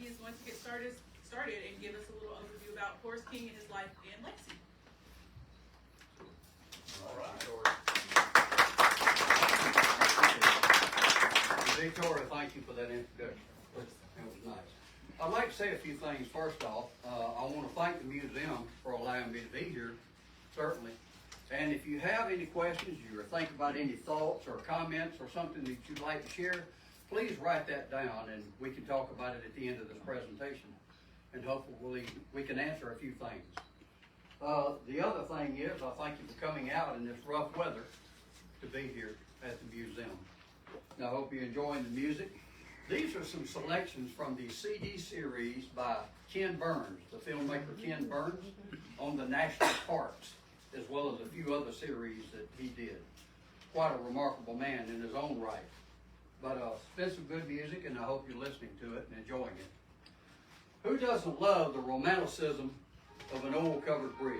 is going to get started and give us a little overview about Horace King and his life and legacy. All right. Victoria, thank you for that introduction. That was nice. I'd like to say a few things. First off, I want to thank the museum for allowing me to be here, certainly. And if you have any questions, you think about any thoughts or comments or something that you'd like to share, please write that down and we can talk about it at the end of this presentation. And hopefully we can answer a few things. The other thing is, I thank you for coming out in this rough weather to be here at the museum. And I hope you're enjoying the music. These are some selections from the CD series by Ken Burns, the filmmaker Ken Burns, on the national parks, as well as a few other series that he did. Quite a remarkable man in his own right. But it's been some good music, and I hope you're listening to it and enjoying it. Who doesn't love the romanticism of an oil-covered bridge?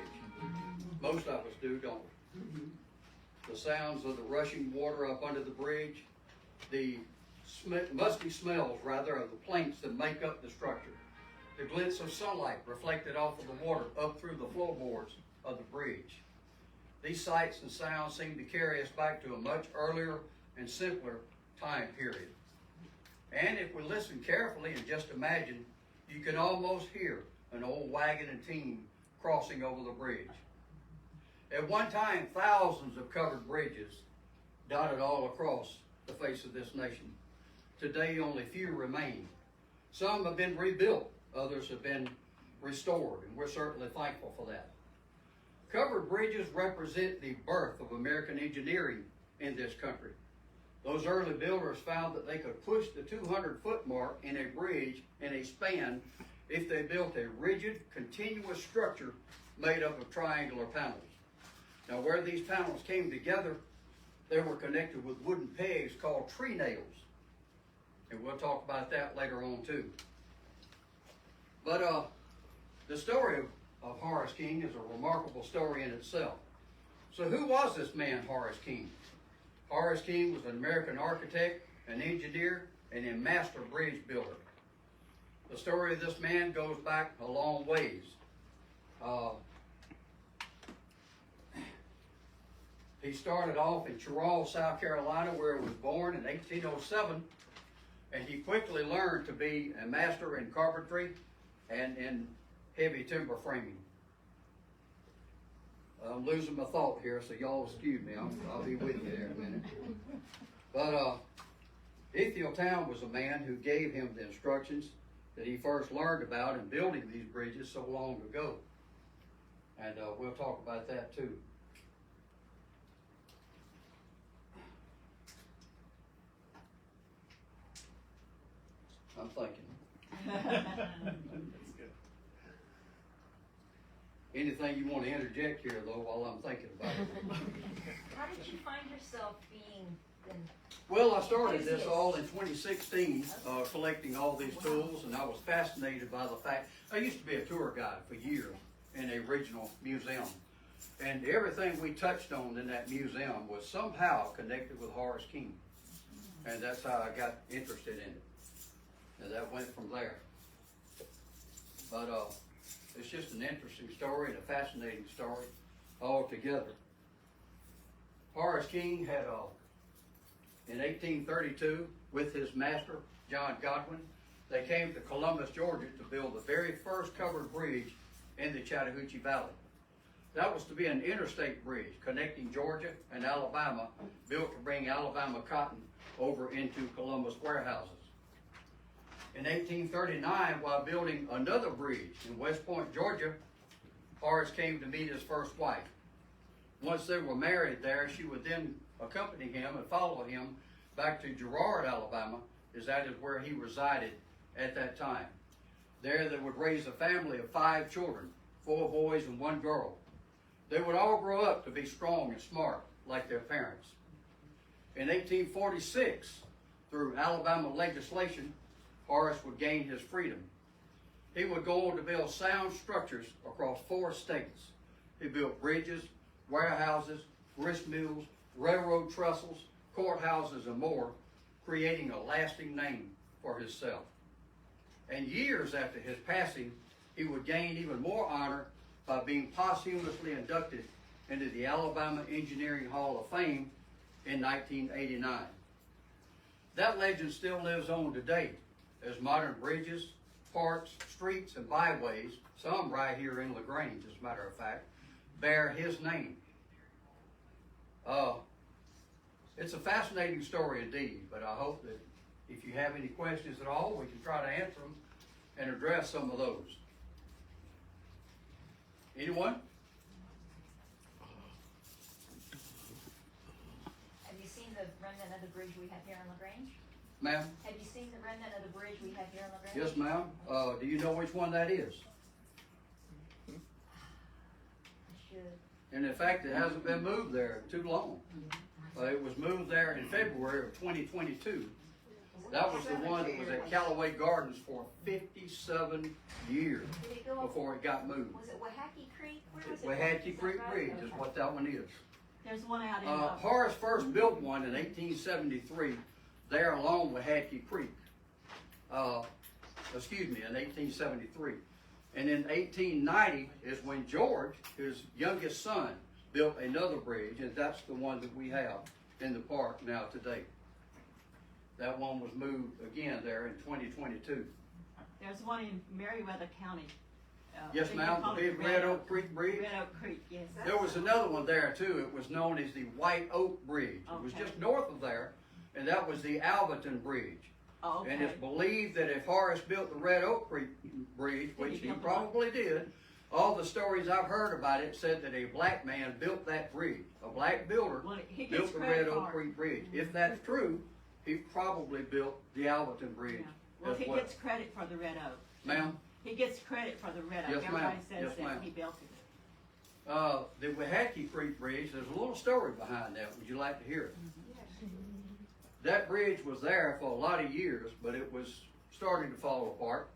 Most of us do, don't we? The sounds of the rushing water up under the bridge, the musty smells, rather, of the planks that make up the structure, the glints of sunlight reflected off of the water up through the floorboards of the bridge. These sights and sounds seem to carry us back to a much earlier and simpler time period. And if we listen carefully and just imagine, you can almost hear an old wagon and team crossing over the bridge. At one time, thousands of covered bridges dotted all across the face of this nation. Today, only few remain. Some have been rebuilt, others have been restored, and we're certainly thankful for that. Covered bridges represent the birth of American engineering in this country. Those early builders found that they could push the 200-foot mark in a bridge in a span if they built a rigid, continuous structure made up of triangular panels. Now, where these panels came together, they were connected with wooden pegs called tree nails. And we'll talk about that later on, too. But the story of Horace King is a remarkable story in itself. So who was this man, Horace King? Horace King was an American architect, an engineer, and a master bridge builder. The story of this man goes back a long ways. He started off in Charles, South Carolina, where he was born in 1807, and he quickly learned to be a master in carpentry and in heavy timber framing. I'm losing my thought here, so y'all excuse me. I'll be with you there in a minute. But Ethiel Town was a man who gave him the instructions that he first learned about in building these bridges so long ago. And we'll talk about that too. I'm thinking. That's good. Anything you want to interject here, though, while I'm thinking about it? How did you find yourself being then? Well, I started this all in 2016, collecting all these tools, and I was fascinated by the fact, I used to be a tour guide for years in a regional museum, and everything we touched on in that museum was somehow connected with Horace King, and that's how I got interested in it, and that went from there. But it's just an interesting story and a fascinating story altogether. Horace King had in 1832, with his master, John Godwin, they came to Columbus, Georgia to build the very first covered bridge in the Chattahoochee Valley. That was to be an interstate bridge connecting Georgia and Alabama, built to bring Alabama cotton over into Columbus warehouses. In 1839, while building another bridge in West Point, Georgia, Horace came to meet his first wife. Once they were married there, she would then accompany him and follow him back to Girard, Alabama, as that is where he resided at that time. There they would raise a family of 5 children, 4 boys and 1 girl. They would all grow up to be strong and smart like their parents. In 1846, through Alabama legislation, Horace would gain his freedom. He would go on to build sound structures across 4 states. He built bridges, warehouses, grist mills, railroad trestles, courthouses, and more, creating a lasting name for himself. And years after his passing, he would gain even more honor by being posthumously inducted into the Alabama Engineering Hall of Fame in 1989. That legend still lives on today as modern bridges, parks, streets, and byways, some right here in LaGrange, as a matter of fact, bear his name. It's a fascinating story indeed, but I hope that if you have any questions at all, we can try to answer them and address some of those. Anyone? Have you seen the remnant of the bridge we have here in LaGrange? Ma'am? Have you seen the remnant of the bridge we have here in LaGrange? Yes, ma'am. Do you know which one that is? I should. And in fact, it hasn't been moved there too long. It was moved there in February of 2022. That was the one that was at Callaway Gardens for 57 years Did it go up? before it got moved. Was it Wahakie Creek? Where was it? Wahakie Is that Creek right? Bridge is what that one is. There's one out in Horace first built one in 1873 there along Wahakie Creek. In 1873. And in 1890 is when George, his youngest son, built another bridge, and that's the one that we have in the park now today. That one was moved again there in 2022. There's one in Meriwether County. Yes, I think they ma'am, call the it big Red Oak Creek Bridge. Red Oak Creek, yes. There was another one there too. It was known as the White Oak Bridge. It was Okay. just north of there, and that was the Alberton Bridge. Oh, okay. And it's believed that if Horace built the Red Oak Creek Bridge, Did he which he build the one? probably did, all the stories I've heard about it said that a black man built that bridge. A black builder Well, he gets built the credit Red Oak for it. Creek Bridge. If that's true, he probably built the Alberton Bridge Yeah. Well, as he well. gets credit for the Red Oak. Ma'am? He gets credit for the Red Oak. Yes, ma'am. Everybody says Yes, that ma'am. he built it. The Wahakie Creek Bridge, there's a little story behind that. Would you like to hear it? That bridge was there for a lot of years, but it was starting to fall apart.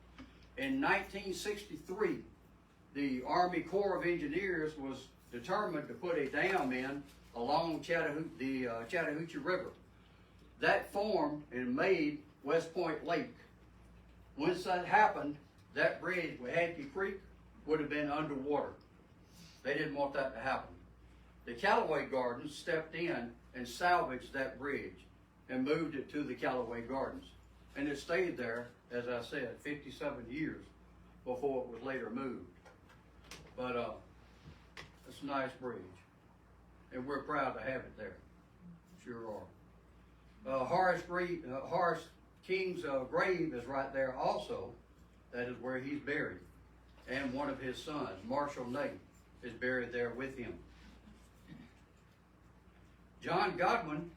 In 1963, the Army Corps of Engineers was determined to put a dam in along the Chattahoochee River. That formed and made West Point Lake. Once that happened, that bridge, Wahakie Creek, would have been underwater. They didn't want that to happen. The Callaway Gardens stepped in and salvaged that bridge and moved it to the Callaway Gardens. And it stayed there, as I said, 57 years before it was later moved. But it's a nice bridge. And we're proud to have it there. Sure are. Horace King's grave is right there also. That is where he's buried. And one of his sons, Marshall Nate, is buried there with him. John Godwin,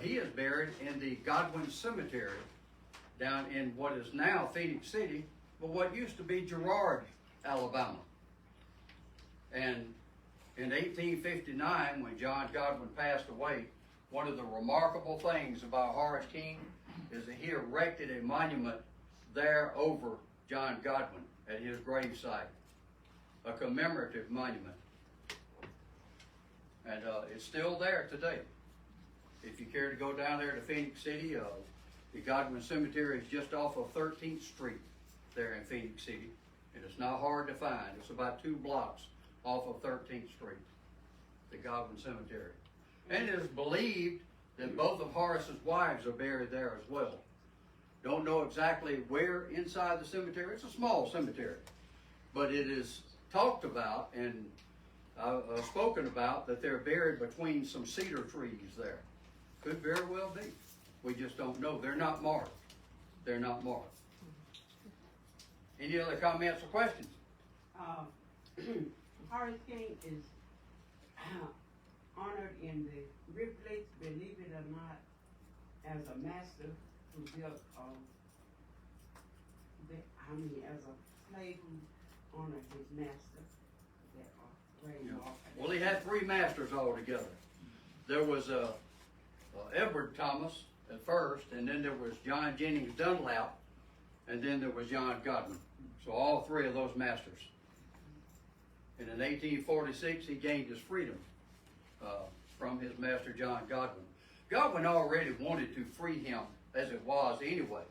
he is buried in the Godwin Cemetery down in what is now Phoenix City, but what used to be Girard, Alabama. And in 1859, when John Godwin passed away, one of the remarkable things about Horace King is that he erected a monument there over John Godwin at his gravesite, a commemorative monument. And it's still there today. If you care to go down there to Phoenix City, the Godwin Cemetery is just off of 13th Street there in Phoenix City. And it's not hard to find. It's about 2 blocks off of 13th Street, the Godwin Cemetery. And it is believed that both of Horace's wives are buried there as well. Don't know exactly where inside the cemetery. It's a small cemetery. But it is talked about and spoken about that they're buried between some cedar trees there. Could very well be. We just don't know. They're not marked. They're not marked. Any other comments or questions? Horace King is honored in the Ripley's, believe it or not, as a master who built, as a slave who honored his master. Well, he had 3 masters altogether. There was Edward Thomas at first, and then there was John Jennings Dunlap, and then there was John Godwin. So all 3 of those masters. And in 1846, he gained his freedom from his master, John Godwin. Godwin already wanted to free him as it was anyway.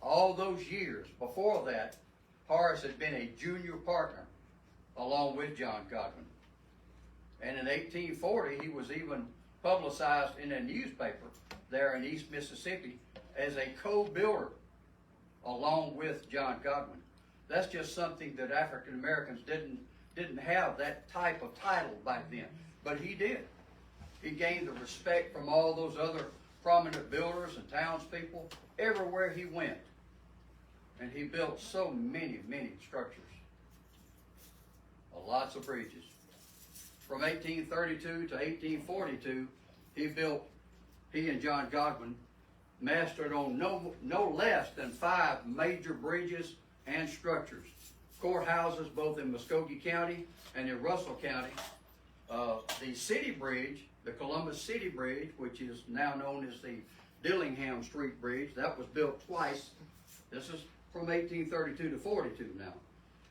all those years before that, Horace had been a junior partner along with John Godwin. And in 1840, he was even publicized in a newspaper there in East Mississippi as a co-builder along with John Godwin. That's just something that African Americans didn't have that type of title back then, but he did. He gained the respect from all those other prominent builders and townspeople everywhere he went. And he built so many structures. Lots of bridges. From 1832 to 1842, he and John Godwin mastered on no less than 5 major bridges and structures. Courthouses both in Muskogee County and in Russell County. The city bridge, the Columbus City Bridge, which is now known as the Dillingham Street Bridge, that was built twice. This is from 1832 to 42 now.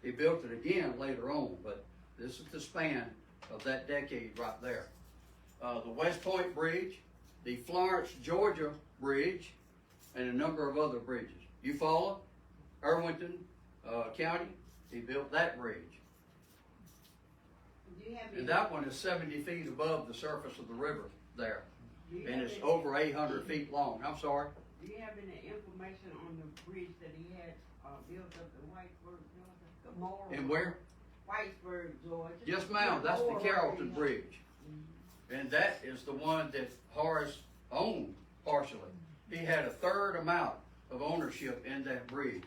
He built it again later on, but this is the span of that decade right there. The West Point Bridge, the Florence, Georgia Bridge, and a number of other bridges. Eufaula, Irwinton County, he built that bridge. Do you have And any, that one is 70 feet above the surface of the river there. do you And have it's any- over 800 feet long. I'm sorry. Do you have any information on the bridge that he had built up in Whitesburg, Georgia? The Moore- And where? Whitesburg, Georgia. Yes, ma'am. That's the Moore Carrollton Bridge. Bridge. And that is the one that Horace owned partially. He had a third amount of ownership in that bridge.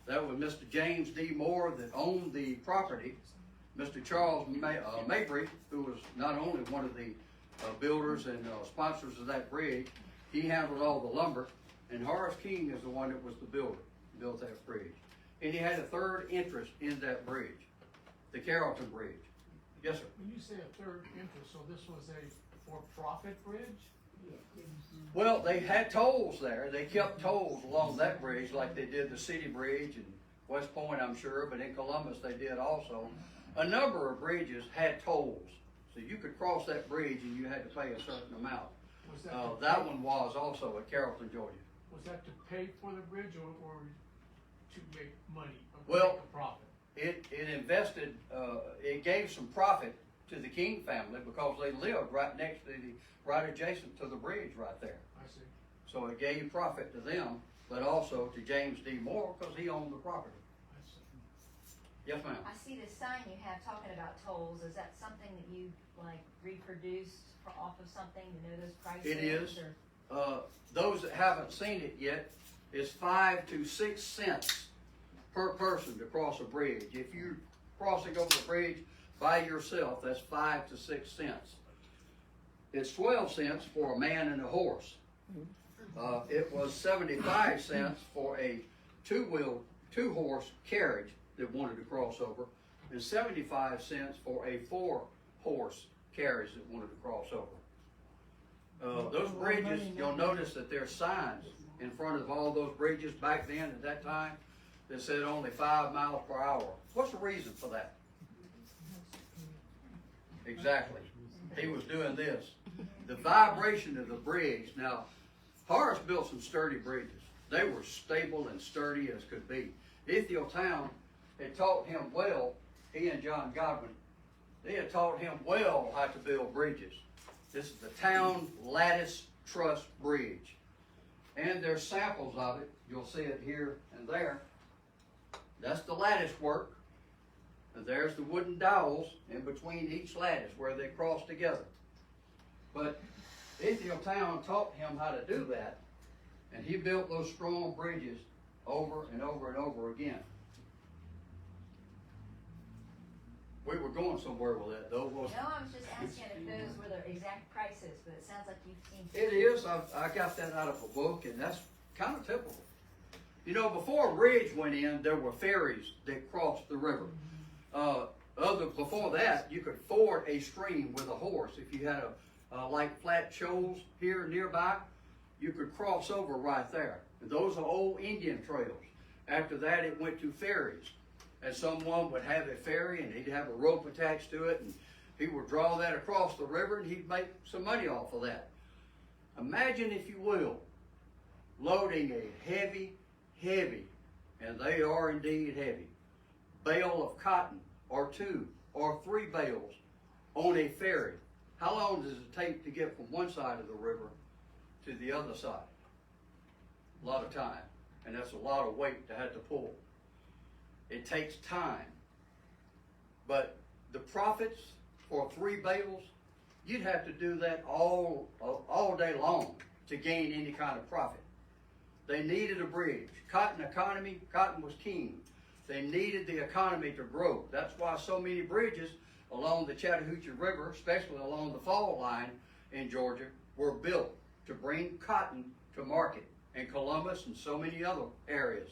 That was Mr. James D. Moore that owned the property. Mr. Charles Mabry, who was not only one of the builders and sponsors of that bridge, he handled all the lumber. And Horace King is the one that was the builder, built that bridge. And he had a third interest in that bridge, the Carrollton Bridge. Yes, sir. When you say a third interest, so this was a for-profit bridge? Well, they had tolls there. They kept tolls along that bridge like they did the City Bridge and West Point, I'm sure, but in Columbus they did also. A number of bridges had tolls. So you could cross that bridge and you had to pay a certain amount. Was that to That pay- one was also at Carrollton, Georgia. Was that to pay for the bridge or to make money, or to Well, make a profit? It invested, it gave some profit to the King family because they lived right next to right adjacent to the bridge right there. I see. So it gave profit to them, but also to James D. Moore because he owned the property. I see. Yes, ma'am. I see the sign you have talking about tolls. Is that something that you like reproduced off of something to know those prices? It is. Or- Those that haven't seen it yet, it's 5 to 6 cents per person to cross a bridge. If you're crossing over the bridge by yourself, that's 5 to 6 cents. It's 12 cents for a man and a horse. It was 75 cents for a two-horse carriage that wanted to cross over, and 75 cents for a 4-horse carriage that wanted to cross over. Those bridges, you'll notice that there's signs in front of all those bridges back then at that time that said only 5 miles per hour. What's the reason for that? Exactly. He was doing this. The vibration of the bridge. Now, Horace built some sturdy bridges. They were stable and sturdy as could be. Ithiel Town had taught him well, he and John Godwin, they had taught him well how to build bridges. This is the Town Lattice Truss Bridge. And there's samples of it. You'll see it here and there. That's the lattice work. And there's the wooden dowels in between each lattice where they cross together. But Ithiel Town taught him how to do that. And he built those strong bridges over and over and over again. We were going somewhere with that, though. No, I was just asking if those were the exact prices, but it sounds like you've seen. It is. I got that out of a book, and that's kind of typical. You know, before a bridge went in, there were ferries that crossed the river. Before that, you could ford a stream with a horse. If you had like flat shoals here nearby, you could cross over right there. And those are old Indian trails. After that, it went to ferries. And someone would have a ferry, and he'd have a rope attached to it, and he would draw that across the river, and he'd make some money off of that. Imagine, if you will, loading a heavy, and they are indeed heavy, bale of cotton, or 2 or 3 bales on a ferry. How long does it take to get from one side of the river to the other side? A lot of time, and that's a lot of weight to have to pull. It takes time. But the profits for 3 bales, you'd have to do that all day long to gain any kind of profit. They needed a bridge. Cotton economy, cotton was king. They needed the economy to grow. That's why so many bridges along the Chattahoochee River, especially along the fall line in Georgia, were built to bring cotton to market in Columbus and so many other areas.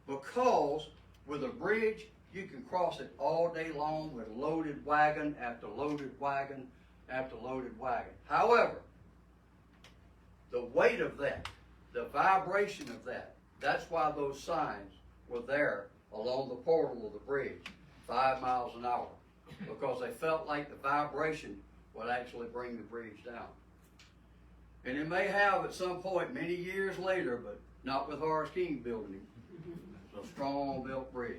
Because with a bridge, you can cross it all day long with loaded wagon after loaded wagon after loaded wagon. However, the weight of that, the vibration of that, that's why those signs were there along the portal of the bridge, 5 miles an hour, because they felt like the vibration would actually bring the bridge down. And it may have at some point many years later, but not with Horace King building it. It's a strong built bridge.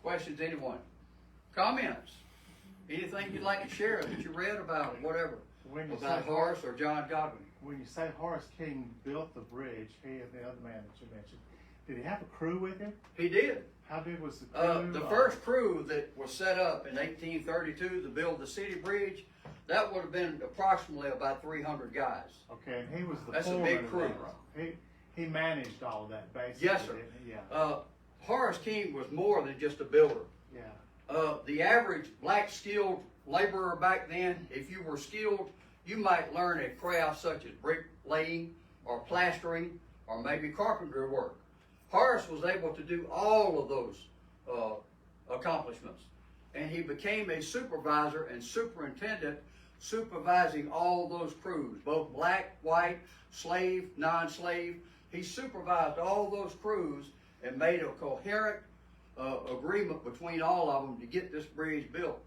Questions, anyone? Comments? Anything you'd like to share that you read about or whatever about Horace or John Godwin? When you say Horace King built the bridge, he and the other man that you mentioned, did he have a crew with him? He did. How big was the crew? The first crew that was set up in 1832 to build the city bridge, that would have been approximately about 300 guys. Okay, and he was the That's a foreman big of crew. that. He managed all of that basically. Yes, sir. Didn't he? Yeah. Horace King was more than just a builder. Yeah. The average black skilled laborer back then, if you were skilled, you might learn a craft such as bricklaying or plastering or maybe carpentry work. Horace was able to do all of those accomplishments. And he became a supervisor and superintendent, supervising all those crews, both black, white, slave, non-slave. He supervised all those crews and made a coherent agreement between all of them to get this bridge built.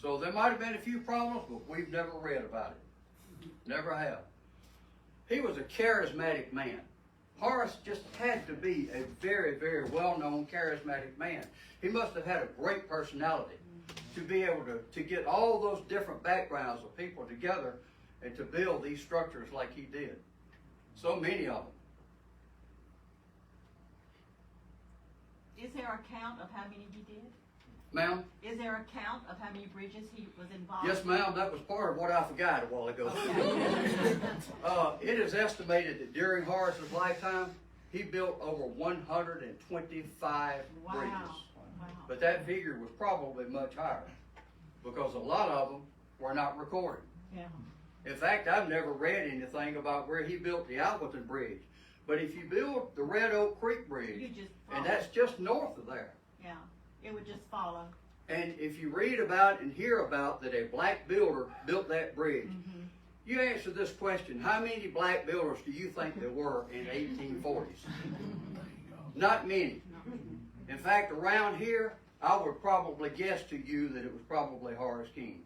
So there might have been a few problems, but we've never read about it. Never have. He was a charismatic man. Horace just had to be a very, very well-known charismatic man. He must have had a great personality to be able to get all those different backgrounds of people together and to build these structures like he did. So many of them. Is there a count of how many he did? Ma'am? Is there a count of how many bridges he was involved in? Yes, ma'am. That was part of what I forgot a while ago. Okay. It is estimated that during Horace's lifetime, he built over 125 Wow. bridges. Wow. But that figure was probably much higher because a lot of them were not recorded. Yeah. In fact, I've never read anything about where he built the Alberton Bridge. But if you build the Red Oak Creek Bridge, You just follow. and that's just north of there, Yeah. It would just follow. and if you read about and hear about that a black builder built that bridge, Mm-hmm. you answer this question: how many black builders do you think there were in the 1840s? Not many. In fact, around here, I would probably guess to you that it was probably Horace King.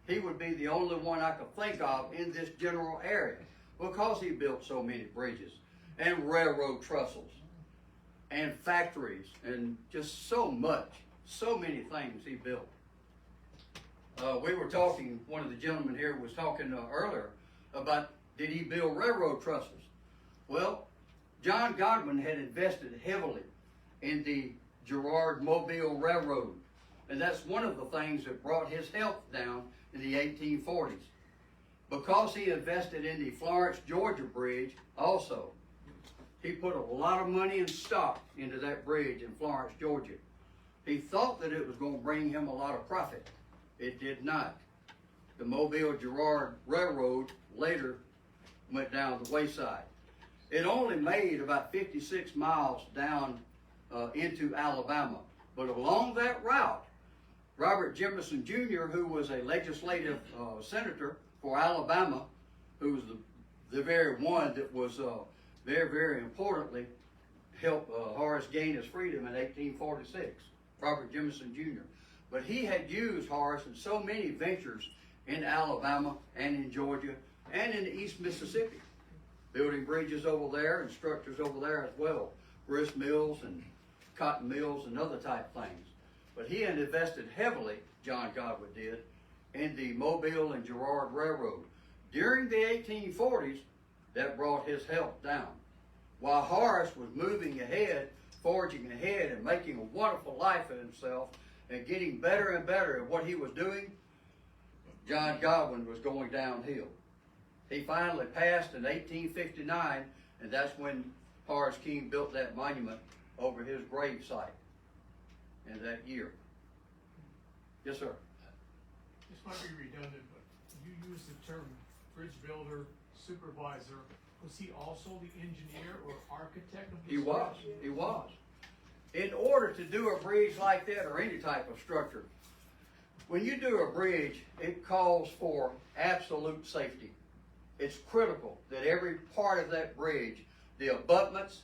He would be the only one I could think of in this general area because he built so many bridges and railroad trestles and factories and just so much, so many things he built. We were talking, one of the gentlemen here was talking earlier about did he build railroad trestles? Well, John Godwin had invested heavily in the Girard Mobile Railroad, and that's one of the things that brought his health down in the 1840s. Because he invested in the Florence, Georgia bridge also, he put a lot of money and stock into that bridge in Florence, Georgia. He thought that it was going to bring him a lot of profit. It did not. The Mobile Girard Railroad later went down the wayside. It only made about 56 miles down into Alabama. But along that route, Robert Jefferson Jr., who was a legislative senator for Alabama, who was the very one that was very, very importantly helped Horace gain his freedom in 1846, Robert Jefferson Jr. But he had used Horace in so many ventures in Alabama and in Georgia and in East Mississippi. building bridges over there and structures over there as well, grist mills and cotton mills and other type things. But he had invested heavily, John Godwin did, in the Mobile and Girard Railroad. During the 1840s, that brought his health down. While Horace was moving ahead, forging ahead, and making a wonderful life of himself, and getting better and better at what he was doing, John Godwin was going downhill. He finally passed in 1859, and that's when Horace King built that monument over his grave site in that year. Yes, sir. This might be redundant, but you used the term bridge builder, supervisor. Was he also the engineer or architect of this? He was. bridge? He was. In order to do a bridge like that or any type of structure, when you do a bridge, it calls for absolute safety. It's critical that every part of that bridge, the abutments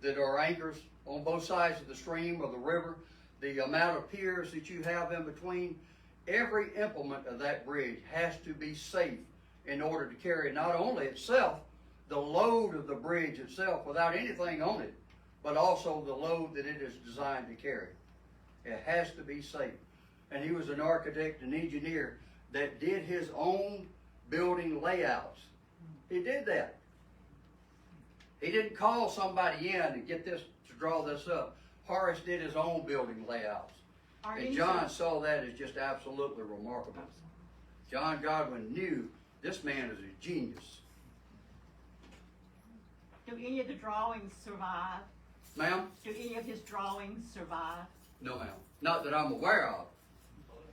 that are anchors on both sides of the stream or the river, the amount of piers that you have in between, every implement of that bridge has to be safe in order to carry not only itself, the load of the bridge itself without anything on it, but also the load that it is designed to carry. It has to be safe. And he was an architect and engineer that did his own building layouts. He did that. He didn't call somebody in and get this to draw this up. Horace did his own building layouts. Are And any John saw that as just absolutely remarkable. John Godwin knew this man is a genius. Do any of the drawings survive? Ma'am? Do any of his drawings survive? No, ma'am. Not that I'm aware of.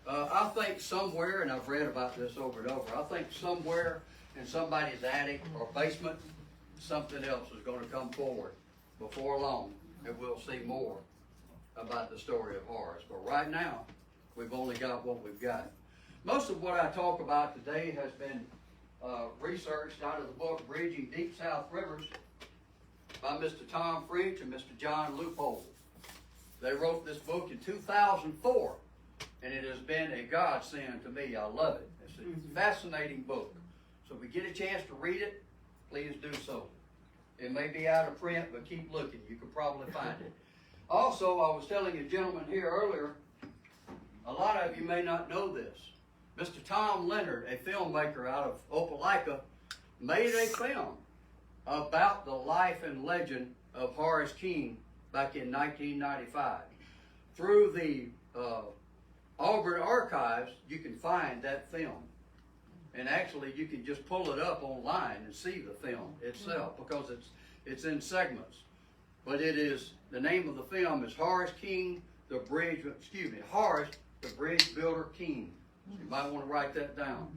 I think somewhere, and I've read about this over and over, I think somewhere in somebody's attic or basement, something else is going to come forward before long, and we'll see more about the story of Horace. But right now, we've only got what we've got. Most of what I talk about today has been researched out of the book Bridging Deep South Rivers by Mr. Tom French and Mr. John Loophole. They wrote this book in 2004, and it has been a godsend to me. I love it. It's a fascinating book. So if we get a chance to read it, please do so. It may be out of print, but keep looking. You can probably find it. Also, I was telling a gentleman here earlier, a lot of you may not know this. Mr. Tom Leonard, a filmmaker out of Opelika, made a film about the life and legend of Horace King back in 1995. Through the Auburn Archives, you can find that film. And actually, you can just pull it up online and see the film itself because it's in segments. But it is, the name of the film is Horace, the Bridge Builder King. You might want to write that down.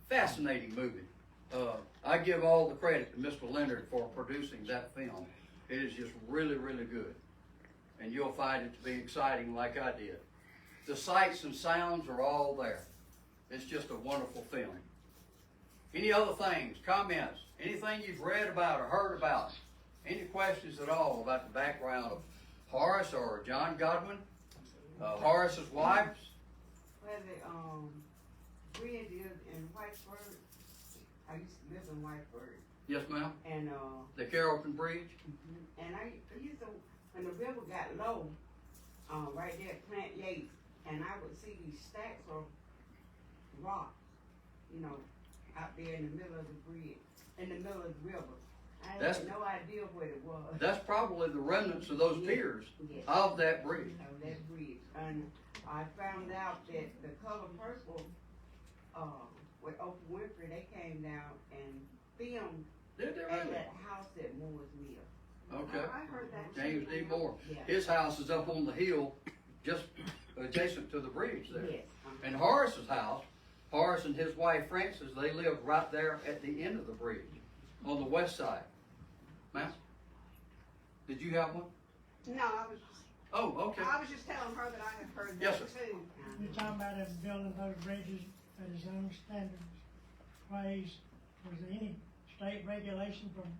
Fascinating movie. I give all the credit to Mr. Leonard for producing that film. It is just really, really good. And you'll find it to be exciting like I did. The sights and sounds are all there. It's just a wonderful film. Any other things, comments, anything you've read about or heard about? Any questions at all about the background of Horace or John Godwin? Horace's wives? Well, the bridge is in Whitesburg. I used to live in Whitesburg. Yes, ma'am. And The Carrollton Bridge? and I used to, when the river got low, right there at Plant Yates, and I would see these stacks of rock, out there in the middle of the bridge, in the middle of the river. I had no idea what it was. That's probably the remnants of those piers Yes. of that bridge. Of that bridge. And I found out that the Color Purple, with Oprah Winfrey, they came down and filmed Did they at really? that house at Moore's Mill. Okay. I heard that. James D. Moore. Yeah. His house is up on the hill, just adjacent to the bridge there. Yes. And Horace's house, Horace and his wife Frances, they lived right there at the end of the bridge, on the west side. Ma'am? Did you have one? No, I was just telling her that I had heard Yes, that sir. too. You're talking about him building those bridges at his own standards, ways. Was there any state regulation from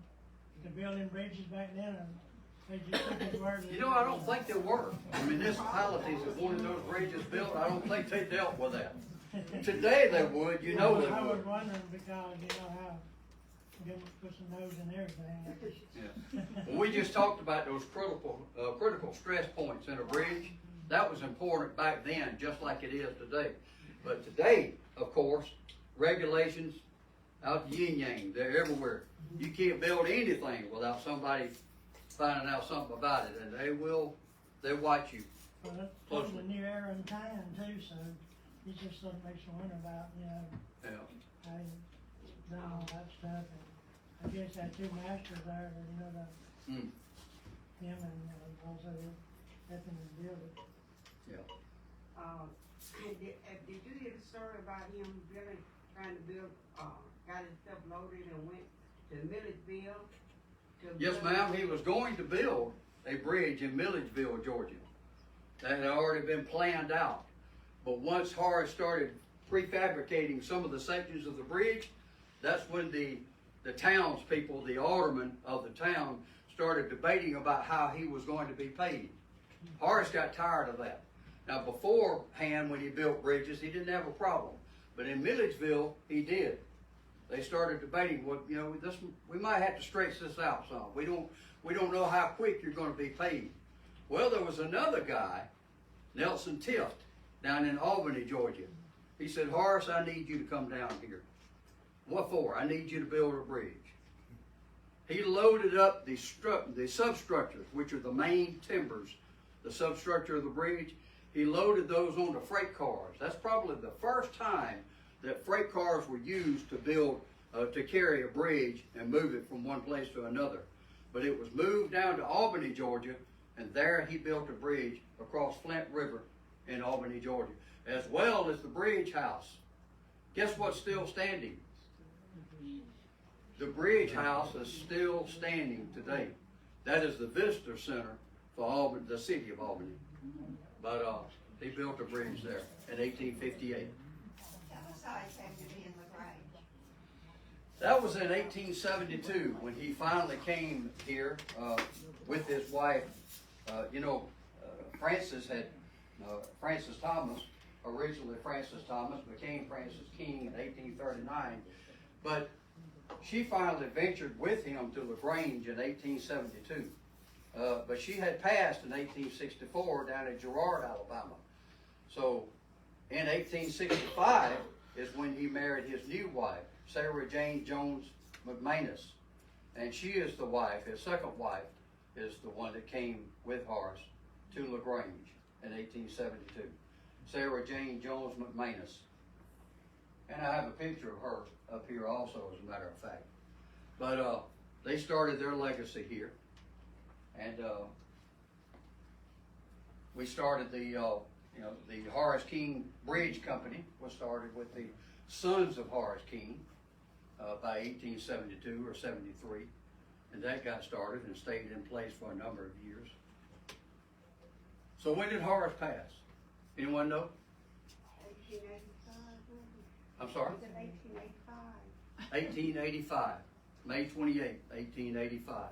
the building bridges back then? Or they just took his word? I don't think there were. Municipalities that wanted those bridges built, I don't think they dealt with that. Today they would, they I was would. wondering because, how get, put some nose in everything. Yeah. When we just talked about those critical stress points in a bridge, that was important back then, just like it is today. But today, of course, regulations out the yin yang, they're everywhere. You can't build anything without somebody finding out something about it, and they watch you. Well, that's close to new era in town too, so it just something makes you wonder about, you know, Yeah. how you done all that stuff. And I guess that two masters there, you know, Mm. him and also helping to build it. Did you hear the story about him really trying to build, got his stuff loaded and went to Milledgeville? Yes, ma'am, he was going to build a bridge in Milledgeville, Georgia. That had already been planned out. But once Horace started prefabricating some of the sections of the bridge, that's when the townspeople, the aldermen of the town, started debating about how he was going to be paid. Horace got tired of that. Now, beforehand, when he built bridges, he didn't have a problem. But in Milledgeville, he did. They started debating, well, you know, we might have to stretch this out some. We don't know how quick you're going to be paid. Well, there was another guy, Nelson Tift, down in Albany, Georgia. He said, Horace, I need you to come down here. What for? I need you to build a bridge. He loaded up the substructures, which are the main timbers, the substructure of the bridge. He loaded those onto freight cars. That's probably the first time that freight cars were used to build, to carry a bridge and move it from one place to another. But it was moved down to Albany, Georgia, and there he built a bridge across Flint River in Albany, Georgia, as well as the bridge house. Guess what's still standing? The bridge house is still standing today. That is the visitor center for Albany, the city of Albany. But he built a bridge there in 1858. That was in 1872 when he finally came here with his wife. Francis Thomas, originally Francis Thomas, became Francis King in 1839. But she finally ventured with him to LaGrange in 1872. But she had passed in 1864 down in Girard, Alabama. So in 1865 is when he married his new wife, Sarah Jane Jones McManus. And she is the wife, his second wife, is the one that came with Horace to LaGrange in 1872. Sarah Jane Jones McManus. And I have a picture of her up here also, as a matter of fact. But they started their legacy here. And we started the Horace King Bridge Company was started with the sons of Horace King by 1872 or 73. And that got started and stayed in place for a number of years. So when did Horace pass? Anyone know? 1885. I'm sorry? 1885. 1885. May 28, 1885.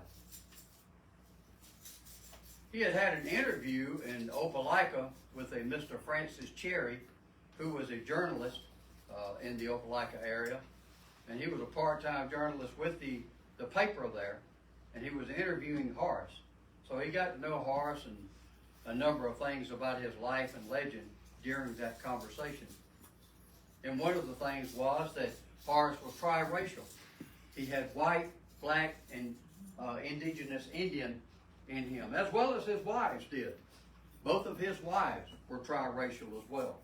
He had an interview in Opelika with a Mr. Francis Cherry, who was a journalist in the Opelika area. And he was a part-time journalist with the paper there. And he was interviewing Horace. So he got to know Horace and a number of things about his life and legend during that conversation. And one of the things was that Horace was triracial. He had white, black, and indigenous Indian in him, as well as his wives did. Both of his wives were triracial as well.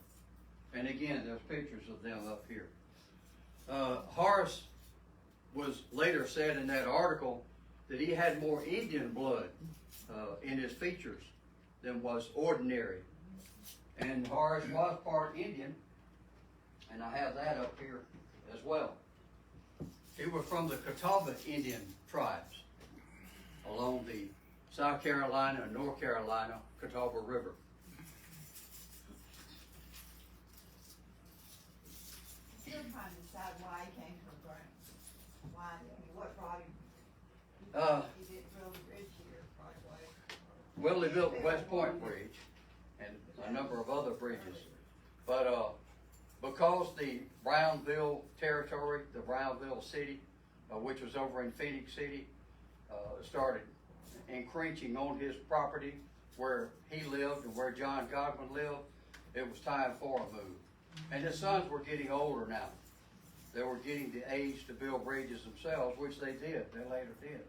And again, there's pictures of them up here. Horace was later said in that article that he had more Indian blood in his features than was ordinary. And Horace was part Indian, and I have that up here as well. He was from the Catawba Indian tribes along the South Carolina and North Carolina Catawba River. Still trying to decide why he came to LaGrange. Why, I mean, what brought him? He didn't build a bridge here right away. Well, they built the West Point Bridge and a number of other bridges. But because the Brownville territory, the Brownville city, which was over in Phoenix City, started encroaching on his property where he lived and where John Godwin lived. It was time for a move. And his sons were getting older now. They were getting the age to build bridges themselves, which they did. They later did.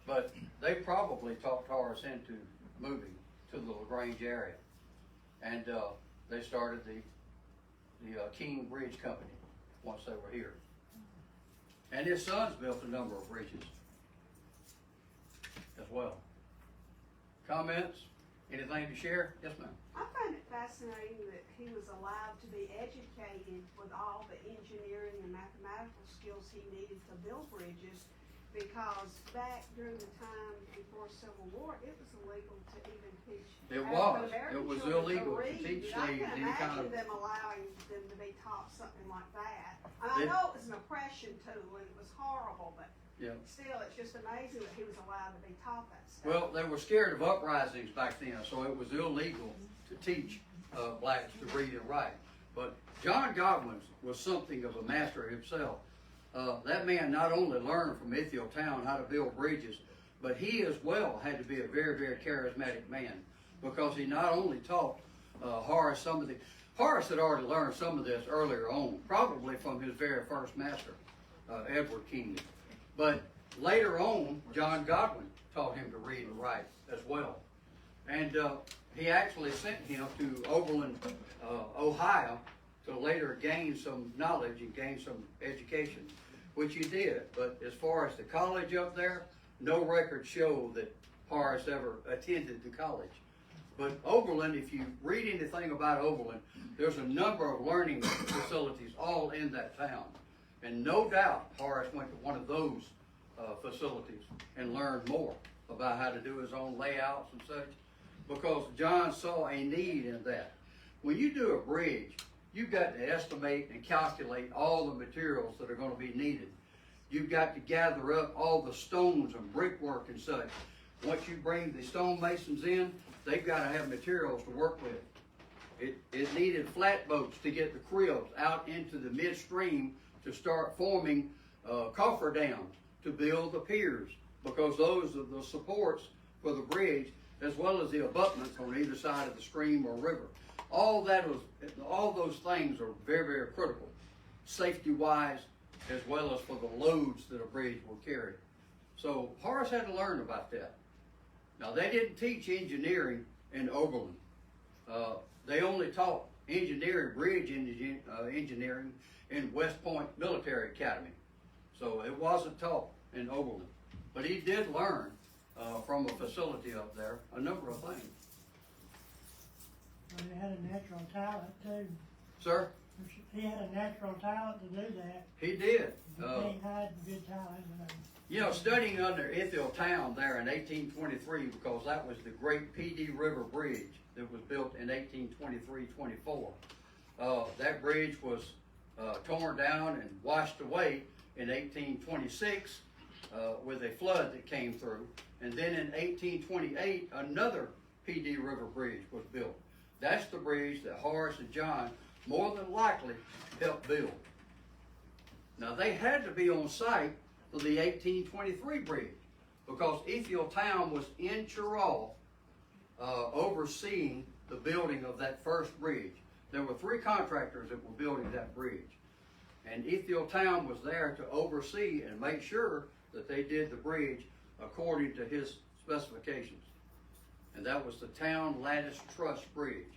But they probably talked Horace into moving to the LaGrange area. And they started the King Bridge Company once they were here. And his sons built a number of bridges as well. Comments? Anything to share? Yes, ma'am. I find it fascinating that he was allowed to be educated with all the engineering and mathematical skills he needed to build bridges, because back during the time before Civil War, it was illegal to even teach. It African-American was children illegal to read. teach I slaves can any kind imagine of. them allowing them to be taught something like that. And I It- know it was an oppression too, and it was horrible, but Yeah. still, it's just amazing that he was allowed to be taught that stuff. Well, they were scared of uprisings back then, so it was illegal to teach blacks to read and write. But John Godwin was something of a master himself. That man not only learned from Ithiel Town how to build bridges, but he as well had to be a very, very charismatic man, because he not only taught Horace some of the. Horace had already learned some of this earlier on, probably from his very first master, Edward King. But later on, John Godwin taught him to read and write as well. And he actually sent him to Oberlin, Ohio, to later gain some knowledge and gain some education, which he did. But as far as the college up there, no records show that Horace ever attended the college. But Oberlin, if you read anything about Oberlin, there's a number of learning facilities all in that town. And no doubt Horace went to one of those facilities and learned more about how to do his own layouts and such, because John saw a need in that. When you do a bridge, you've got to estimate and calculate all the materials that are going to be needed. You've got to gather up all the stones and brickwork and such. Once you bring the stonemasons in, they've got to have materials to work with. It needed flatboats to get the cribs out into the midstream to start forming cofferdams to build the piers, because those are the supports for the bridge, as well as the abutments on either side of the stream or river. All those things are very, very critical, safety-wise, as well as for the loads that a bridge will carry. So Horace had to learn about that. Now, they didn't teach engineering in Oberlin. They only taught engineering, bridge engineering in West Point Military Academy. So it wasn't taught in Oberlin. But he did learn from a facility up there a number of things. Well, he had a natural talent too. Sir? He had a natural talent to do that. He did. You can't hide good talent. You know, studying under Ithiel Town there in 1823, because that was the great P.D. River Bridge that was built in 1823-24. That bridge was torn down and washed away in 1826 with a flood that came through. And then in 1828, another P.D. River Bridge was built. That's the bridge that Horace and John more than likely helped build. Now, they had to be on site for the 1823 bridge, because Ithiel Town was in Cheraw overseeing the building of that first bridge. There were 3 contractors that were building that bridge. And Ithiel Town was there to oversee and make sure that they did the bridge according to his specifications. And that was the Town Lattice Truss Bridge.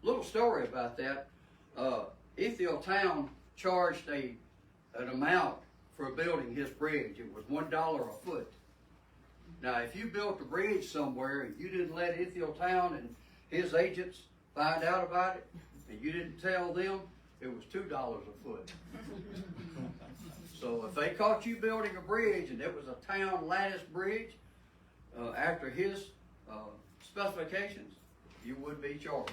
Little story about that. Ithiel Town charged an amount for building his bridge. It was $1 a foot. Now, if you built a bridge somewhere and you didn't let Ithiel Town and his agents find out about it, and you didn't tell them, it was $2 a foot. So if they caught you building a bridge and it was a Town Lattice bridge, after his specifications, you would be charged.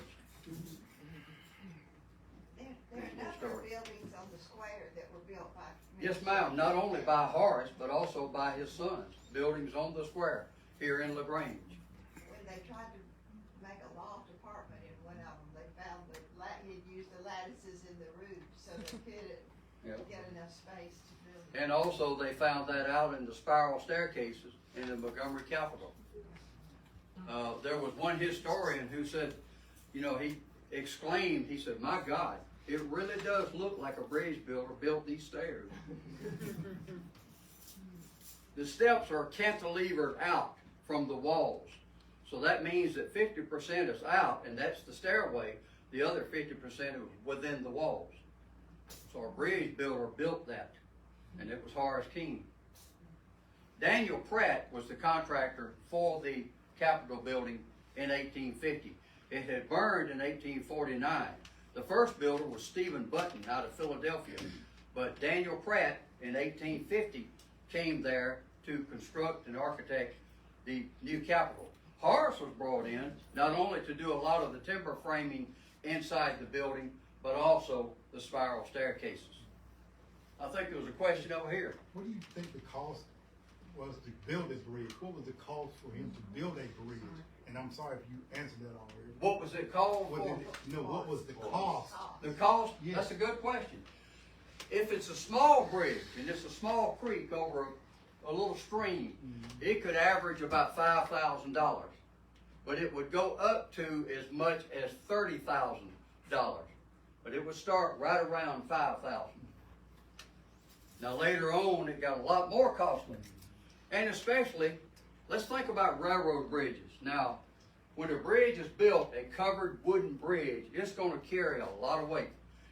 There are other buildings on the square that were built by. Yes, ma'am. Not only by Horace, but also by his sons. Buildings on the square here in LaGrange. When they tried to make a loft apartment in one of them, they found that he'd used the lattices in the roof, so they fit it Yep. get enough space to build. And also, they found that out in the spiral staircases in the Montgomery Capitol. There was one historian who said, you know, he exclaimed, he said, "My God, it really does look like a bridge builder built these stairs." The steps are cantilevered out from the walls. So that means that 50% is out, and that's the stairway. The other 50% is within the walls. So a bridge builder built that, and it was Horace King. Daniel Pratt was the contractor for the Capitol building in 1850. It had burned in 1849. The first builder was Stephen Button out of Philadelphia, but Daniel Pratt in 1850 came there to construct and architect the new Capitol. Horace was brought in not only to do a lot of the timber framing inside the building, but also the spiral staircases. I think there was a question over here. What do you think the cost was to build this bridge? What was the cost for him to build a bridge? And I'm sorry if you answered that already. What was it called? What was the cost? The cost? Yes. That's a good question. If it's a small bridge and it's a small creek over a little stream, it could average about $5,000. But it would go up to as much as $30,000. But it would start right around $5,000. Now later on, it got a lot more costly. And especially, let's think about railroad bridges. Now, when a bridge is built, a covered wooden bridge, it's going to carry a lot of weight.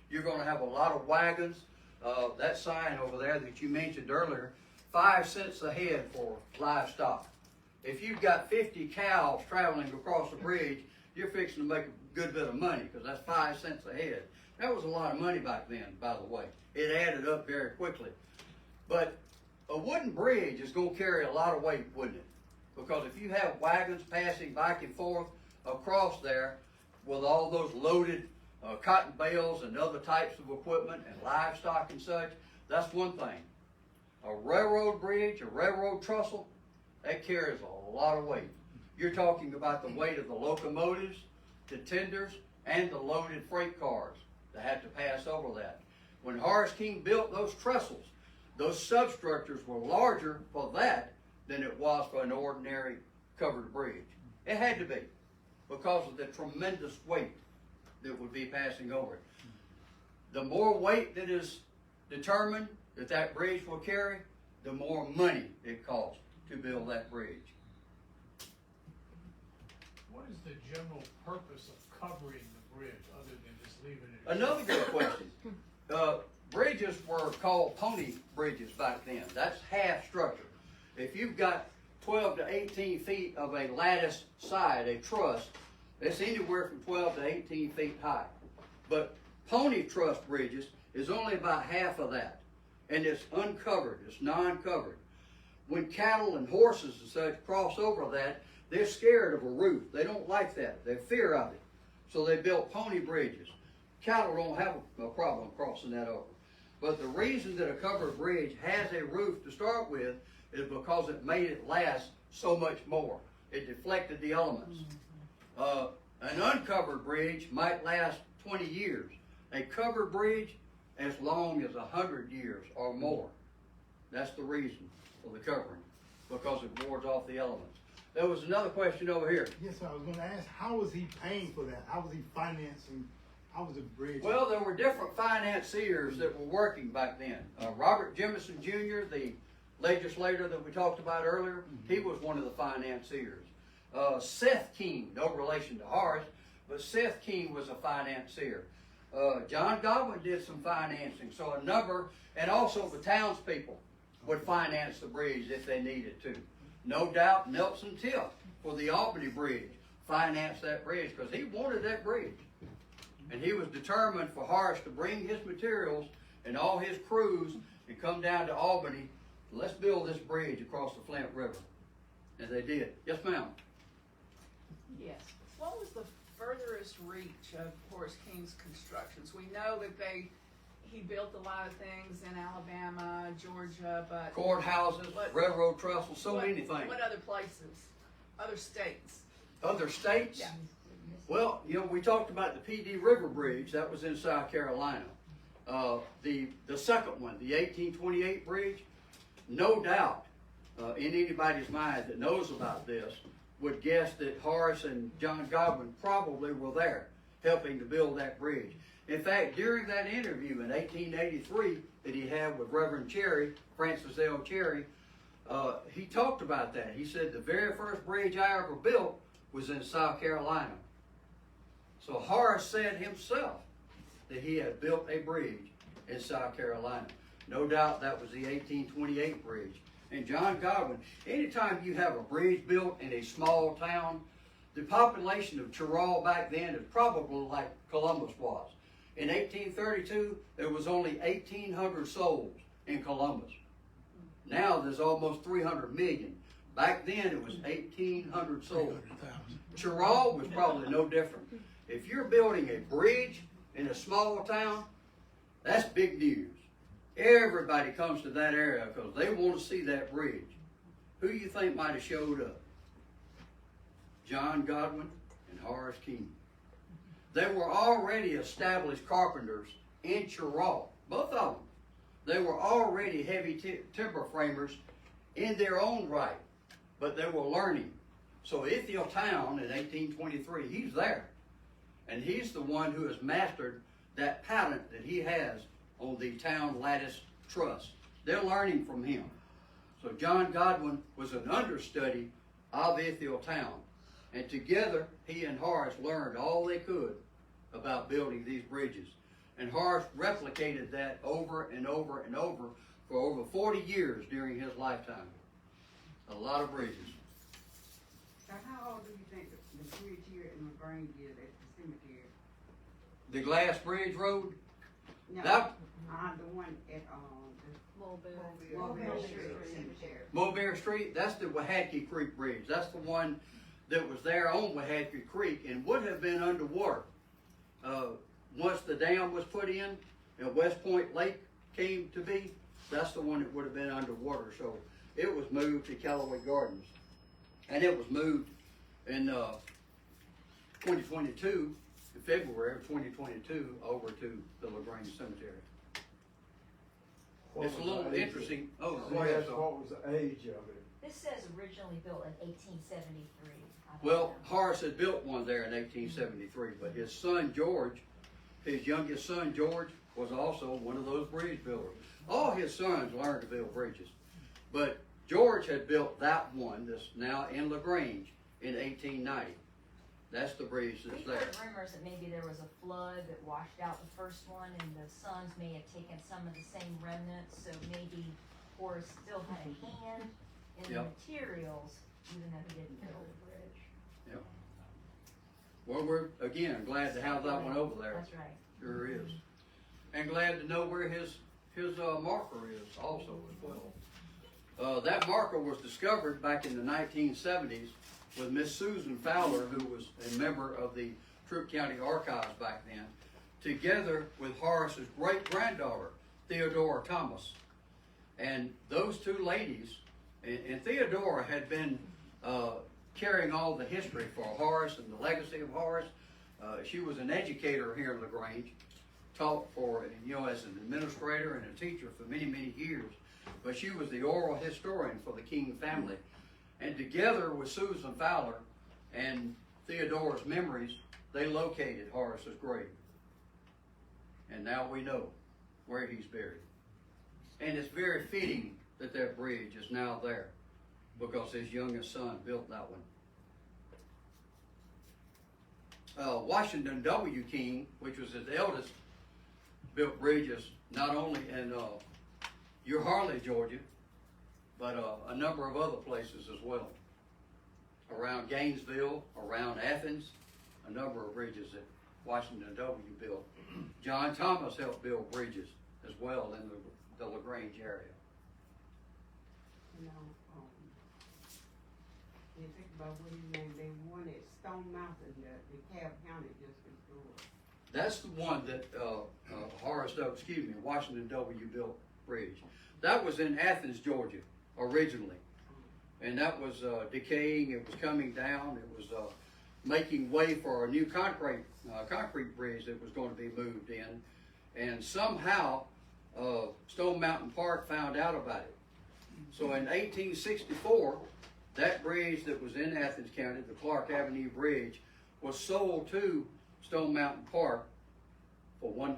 You're going to have a lot of wagons. That sign over there that you mentioned earlier, 5 cents a head for livestock. If you've got 50 cows traveling across the bridge, you're fixing to make a good bit of money because that's 5 cents a head. That was a lot of money back then, by the way. It added up very quickly. But a wooden bridge is going to carry a lot of weight, wouldn't it? Because if you have wagons passing back and forth across there with all those loaded cotton bales and other types of equipment and livestock and such, that's one thing. A railroad bridge, a railroad trestle, that carries a lot of weight. You're talking about the weight of the locomotives, the tenders, and the loaded freight cars that had to pass over that. When Horace King built those trestles, those substructures were larger for that than it was for an ordinary covered bridge. It had to be because of the tremendous weight that would be passing over it. The more weight that is determined that that bridge will carry, the more money it costs to build that bridge. What is the general purpose of covering the bridge other than just leaving it? Another good question. Bridges were called pony bridges back then. That's half structure. If you've got 12 to 18 feet of a lattice side, a truss, it's anywhere from 12 to 18 feet high. But pony truss bridges is only about half of that. And it's uncovered, it's non-covered. When cattle and horses and such cross over that, they're scared of a roof. They don't like that. They fear of it. So they built pony bridges. Cattle don't have a problem crossing that over. But the reason that a covered bridge has a roof to start with is because it made it last so much more. It deflected the elements. An uncovered bridge might last 20 years. A covered bridge, as long as 100 years or more. That's the reason for the covering, because it wards off the elements. There was another question over here. Yes, sir. I was going to ask, how was he paying for that? How was he financing? How was the bridge? Well, there were different financiers that were working back then. Robert Jemison Jr., the legislator that we talked about earlier, he was one of the financiers. Seth King, no relation to Horace, but Seth King was a financier. John Godwin did some financing, so a number, and also the townspeople would finance the bridge if they needed to. No doubt Nelson Tiff for the Albany Bridge financed that bridge because he wanted that bridge. And he was determined for Horace to bring his materials and all his crews and come down to Albany. Let's build this bridge across the Flint River. And they did. Yes, ma'am. Yes. What was the furthest reach of Horace King's constructions? We know that he built a lot of things in Alabama, Georgia, but Courthouses, railroad trestles, so many things. What other places? Other states? Other states? Yeah. Well, you know, we talked about the PD River Bridge. That was in South Carolina. The second one, the 1828 bridge, no doubt in anybody's mind that knows about this would guess that Horace and John Godwin probably were there helping to build that bridge. In fact, during that interview in 1883 that he had with Reverend Cherry, Francis L. Cherry, he talked about that. He said the very first bridge I ever built was in South Carolina. So Horace said himself that he had built a bridge in South Carolina. No doubt that was the 1828 bridge. And John Godwin, anytime you have a bridge built in a small town, the population of Troup back then is probably like Columbus was. In 1832, there was only 1,800 souls in Columbus. Now there's almost 300 million. Back then it was 1,800 souls. Troup was probably no different. If you're building a bridge in a small town, that's big news. Everybody comes to that area because they want to see that bridge. Who do you think might have showed up? John Godwin and Horace King. They were already established carpenters in Troup, both of them. They were already heavy timber framers in their own right, but they were learning. So Ithiel Town in 1823, he's there. And he's the one who has mastered that patent that he has on the town lattice truss. They're learning from him. So John Godwin was an understudy of Ithiel Town. And together, he and Horace learned all they could about building these bridges. And Horace replicated that over and over and over for over 40 years during his lifetime. A lot of bridges. So how old do you think the bridge here in LaGrange is at the cemetery? The Glass Bridge Road, No, that the one at, Mobile Street Cemetery. Mulberry Street, that's the Wahatchee Creek Bridge. That's the one that was there on Wahatchee Creek and would have been underwater. Once the dam was put in and West Point Lake came to be, that's the one that would have been underwater. So it was moved to Callaway Gardens. And it was moved in 2022, in February of 2022, over to the LaGrange Cemetery. It's a little interesting. Oh, go ahead. What was the age of it? This says originally built in 1873. Well, Horace had built one there in 1873, but his son George, his youngest son George, was also one of those bridge builders. All his sons learned to build bridges, but George had built that one that's now in LaGrange in 1890. That's the bridge that's We've there. heard rumors that maybe there was a flood that washed out the first one, and the sons may have taken some of the same remnants, so maybe Horace still had a hand in the Yep. materials, even though he didn't build the bridge. Yeah. Well, we're again glad to have that one over there. That's right. Sure is. And glad to know where his marker is also as well. That marker was discovered back in the 1970s with Miss Susan Fowler, who was a member of the Troup County Archives back then, together with Horace's great-granddaughter, Theodora Thomas. And those two ladies, and Theodora had been carrying all the history for Horace and the legacy of Horace. She was an educator here in LaGrange, taught for, as an administrator and a teacher for many, many years. But she was the oral historian for the King family. And together with Susan Fowler and Theodora's memories, they located Horace's grave. And now we know where he's buried. And it's very fitting that that bridge is now there because his youngest son built that one. Washington W. King, which was his eldest, built bridges not only in Harley, Georgia, but a number of other places as well. Around Gainesville, around Athens, a number of bridges that Washington W. built. John Thomas helped build bridges as well in the LaGrange area. you think about what his name, they won at Stone Mountain, the Cobb County just restored. That's the one that Washington W. built bridge. That was in Athens, Georgia, originally. And that was decaying, it was coming down, it was making way for a new concrete bridge that was going to be moved in. And somehow, Stone Mountain Park found out about it. So in 1864, that bridge that was in Athens County, the Clark Avenue Bridge, was sold to Stone Mountain Park for $1.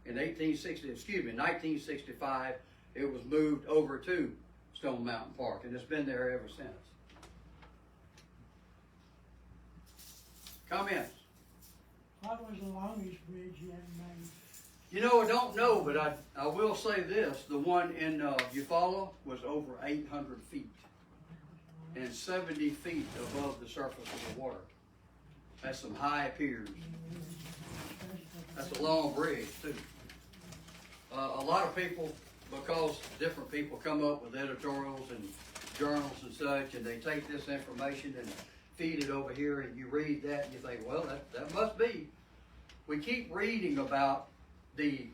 In 1965, it was moved over to Stone Mountain Park, and it's been there ever since. Comments? What was the longest bridge you ever made? You know, I don't know, but I will say this. The one in Eufaula was over 800 feet and 70 feet above the surface of the water. That's some high piers. That's a long bridge, too. A lot of people, because different people come up with editorials and journals and such, and they take this information and feed it over here, and you read that and you think, well, that must be. We keep reading about the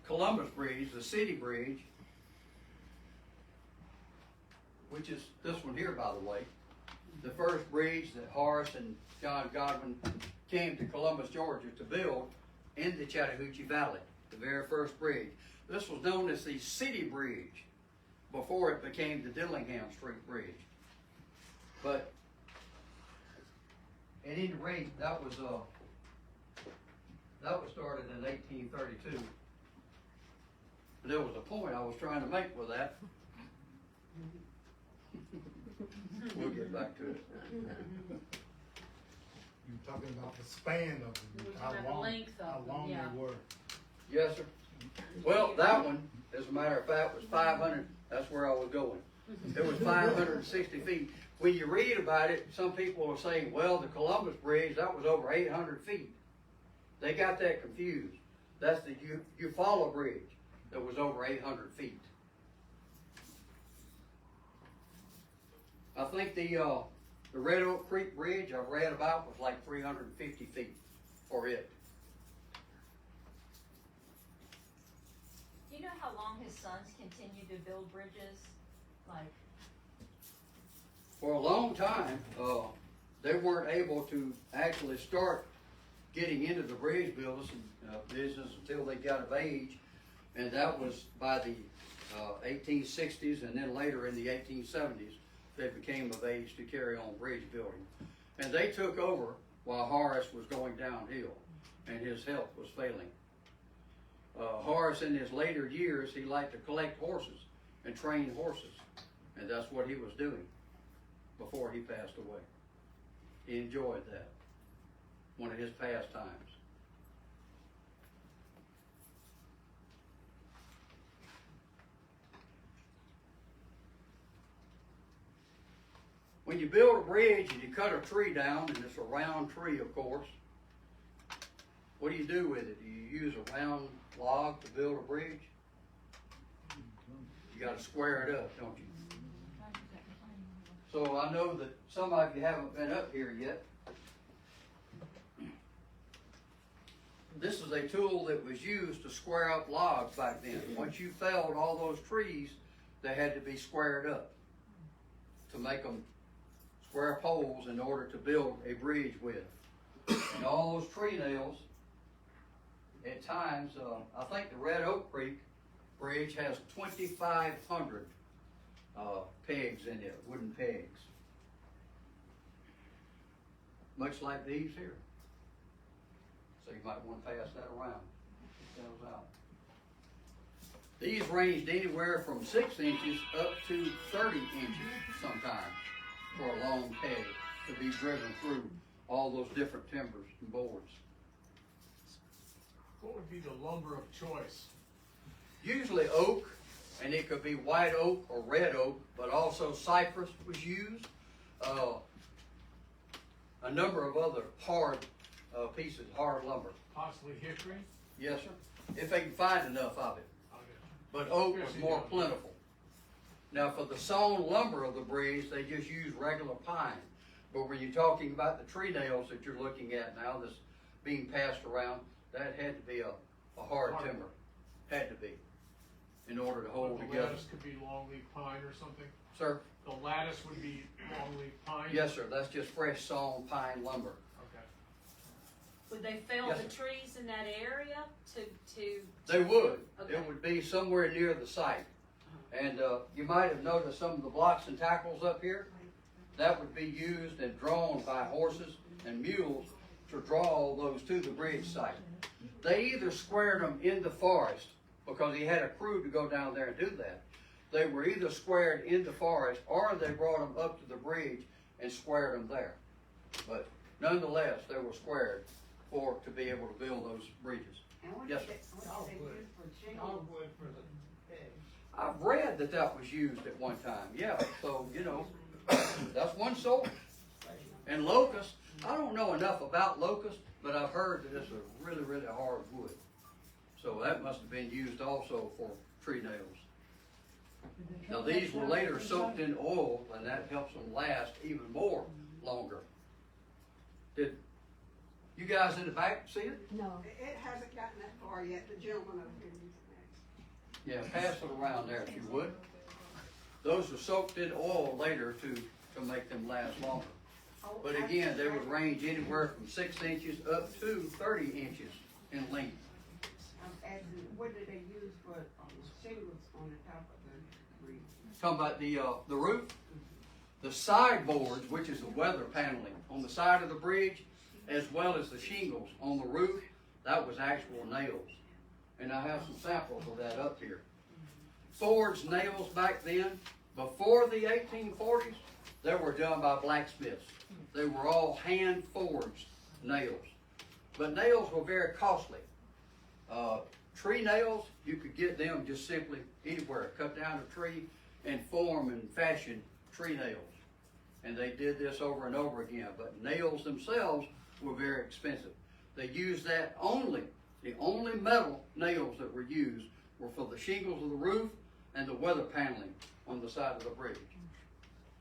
Columbus Bridge, the city bridge, which is this one here, by the way. The first bridge that Horace and John Godwin came to Columbus, Georgia to build in the Chattahoochee Valley, the very first bridge. This was known as the city bridge before it became the Dillingham Street Bridge. But at any rate, that was started in 1832. But there was a point I was trying to make with that. We'll get back to it. You're talking about the span of them, We're how talking about the long, length of how them, long yeah. they were. Yes, sir. Well, that one, as a matter of fact, was 500. That's where I was going. It was 560 feet. When you read about it, some people are saying, well, the Columbus Bridge, that was over 800 feet. They got that confused. That's the Eufaula Bridge that was over 800 feet. I think the Red Oak Creek Bridge I've read about was like 350 feet for it. Do you know how long his sons continued to build bridges? Like, For a long time, they weren't able to actually start getting into the bridge business until they got of age, and that was by the 1860s, and then later in the 1870s, they became of age to carry on bridge building. And they took over while Horace was going downhill, and his health was failing. Horace, in his later years, he liked to collect horses and train horses, and that's what he was doing before he passed away. He enjoyed that, one of his pastimes. When you build a bridge and you cut a tree down, and it's a round tree, of course, what do you do with it? Do you use a round log to build a bridge? You got to square it up, don't you? So I know that some of you haven't been up here yet. This is a tool that was used to square up logs back then. Once you felled all those trees, they had to be squared up to make them square poles in order to build a bridge with. And all those tree nails, at times, I think the Red Oak Creek Bridge has 2,500 pegs in it, wooden pegs. Much like these here. So you might want to pass that around. Get those out. These ranged anywhere from 6 inches up to 30 inches sometimes for a long peg to be driven through all those different timbers and boards. What would be the lumber of choice? Usually oak, and it could be white oak or red oak, but also cypress was used. A number of other hard pieces, hard lumber. Possibly hickory? Yes, sir. If they can find enough of it. But oak was more plentiful. Now, for the sawn lumber of the bridge, they just use regular pine. But when you're talking about the tree nails that you're looking at now that's being passed around, that had to be a hard timber. Had to be. In order to hold The together. lattice could be longleaf pine or something? Sir? The lattice would be longleaf pine? Yes, sir. That's just fresh sawn pine lumber. Okay. Would they fell Yes, the sir. trees in that area to? They would. Okay. It would be somewhere near the site. And you might have noticed some of the blocks and tackles up here. That would be used and drawn by horses and mules to draw those to the bridge site. They either squared them in the forest because he had a crew to go down there and do that. They were either squared in the forest or they brought them up to the bridge and squared them there. But nonetheless, they were squared to be able to build those bridges. And what Yes, did they, what did they use for shingles? I've read that that was used at one time, yeah, so, you know, that's one source. And locust, I don't know enough about locust, but I've heard that it's a really, really hard wood. So that must have been used also for tree nails. Now, these were later soaked in oil, and that helps them last even more longer. Did you guys in the back see it? No. It hasn't gotten that far yet, the gentleman over here needs it next. Yeah, pass it around there if you would. Those are soaked in oil later to make them last longer. But again, they would range anywhere from 6 inches up to 30 inches in length. I'm asking, what did they use for shingles on the top of the bridge? Talking about the roof, the sideboards, which is the weather paneling on the side of the bridge, as well as the shingles on the roof, that was actual nails. And I have some samples of that up here. Ford's nails back then, before the 1840s, they were done by blacksmiths. They were all hand forged nails. But nails were very costly. Tree nails, you could get them just simply anywhere. Cut down a tree and form and fashion tree nails. And they did this over and over again. But nails themselves were very expensive. They used that the only metal nails that were used were for the shingles of the roof and the weather paneling on the side of the bridge.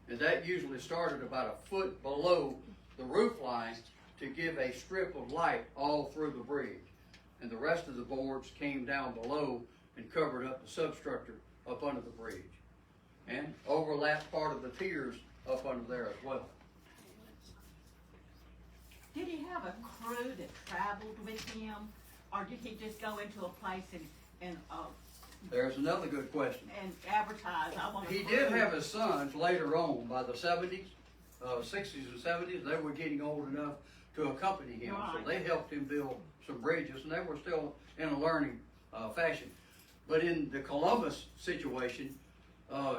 And that usually started about a foot below the roof line to give a strip of light all through the bridge. And the rest of the boards came down below and covered up the substructure up under the bridge. And overlapped part of the piers up under there as well. Did he have a crew that traveled with him, or did he just go into a place and There's another good question. advertise? I want. He did have his sons later on by the 70s, 60s and 70s. They were getting old enough to accompany him. Right. So they helped him build some bridges, and they were still in a learning fashion. But in the Columbus situation,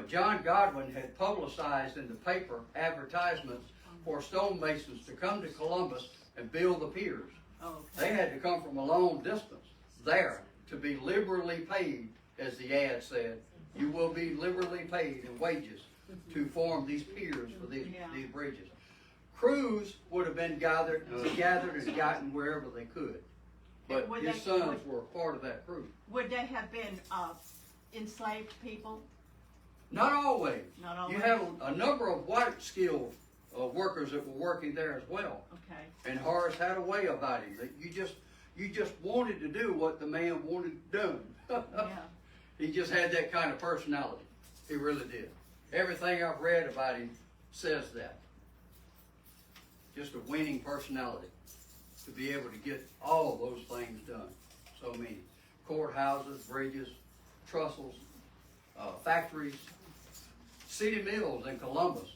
John Godwin had publicized in the paper advertisements for stonemasons to come to Columbus and build the piers. Okay. They had to come from a long distance there to be liberally paid, as the ad said. You will be liberally paid in wages to form these piers for these bridges. Crews would have been gathered and gotten wherever they could. But his sons were a part of that crew. Would they have been enslaved people? Not always. Not always. You have a number of white skilled workers that were working there as well. Okay. And Horace had a way about him that you just wanted to do what the man wanted done. Yeah. He just had that kind of personality. He really did. Everything I've read about him says that. Just a winning personality to be able to get all those things done. So many. Courthouses, bridges, trussels, factories. City Mills in Columbus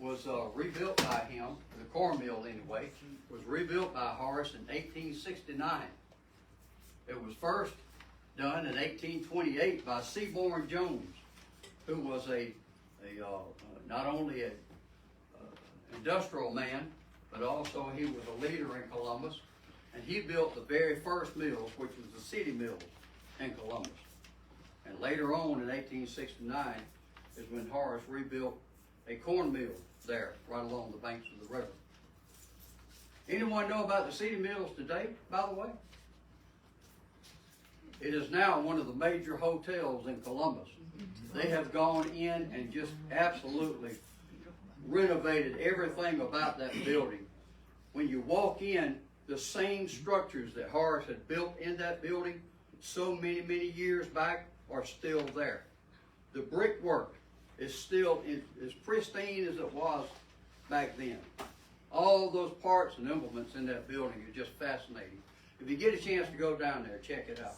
was rebuilt by him, the corn mill anyway, was rebuilt by Horace in 1869. It was first done in 1828 by Seaborn Jones, who was not only an industrial man, but also he was a leader in Columbus. And he built the very first mills, which was the City Mills in Columbus. And later on in 1869 is when Horace rebuilt a corn mill there, right along the banks of the river. Anyone know about the City Mills today, by the way? It is now one of the major hotels in Columbus. They have gone in and just absolutely renovated everything about that building. When you walk in, the same structures that Horace had built in that building so many, many years back are still there. The brickwork is still as pristine as it was back then. All those parts and implements in that building are just fascinating. If you get a chance to go down there, check it out.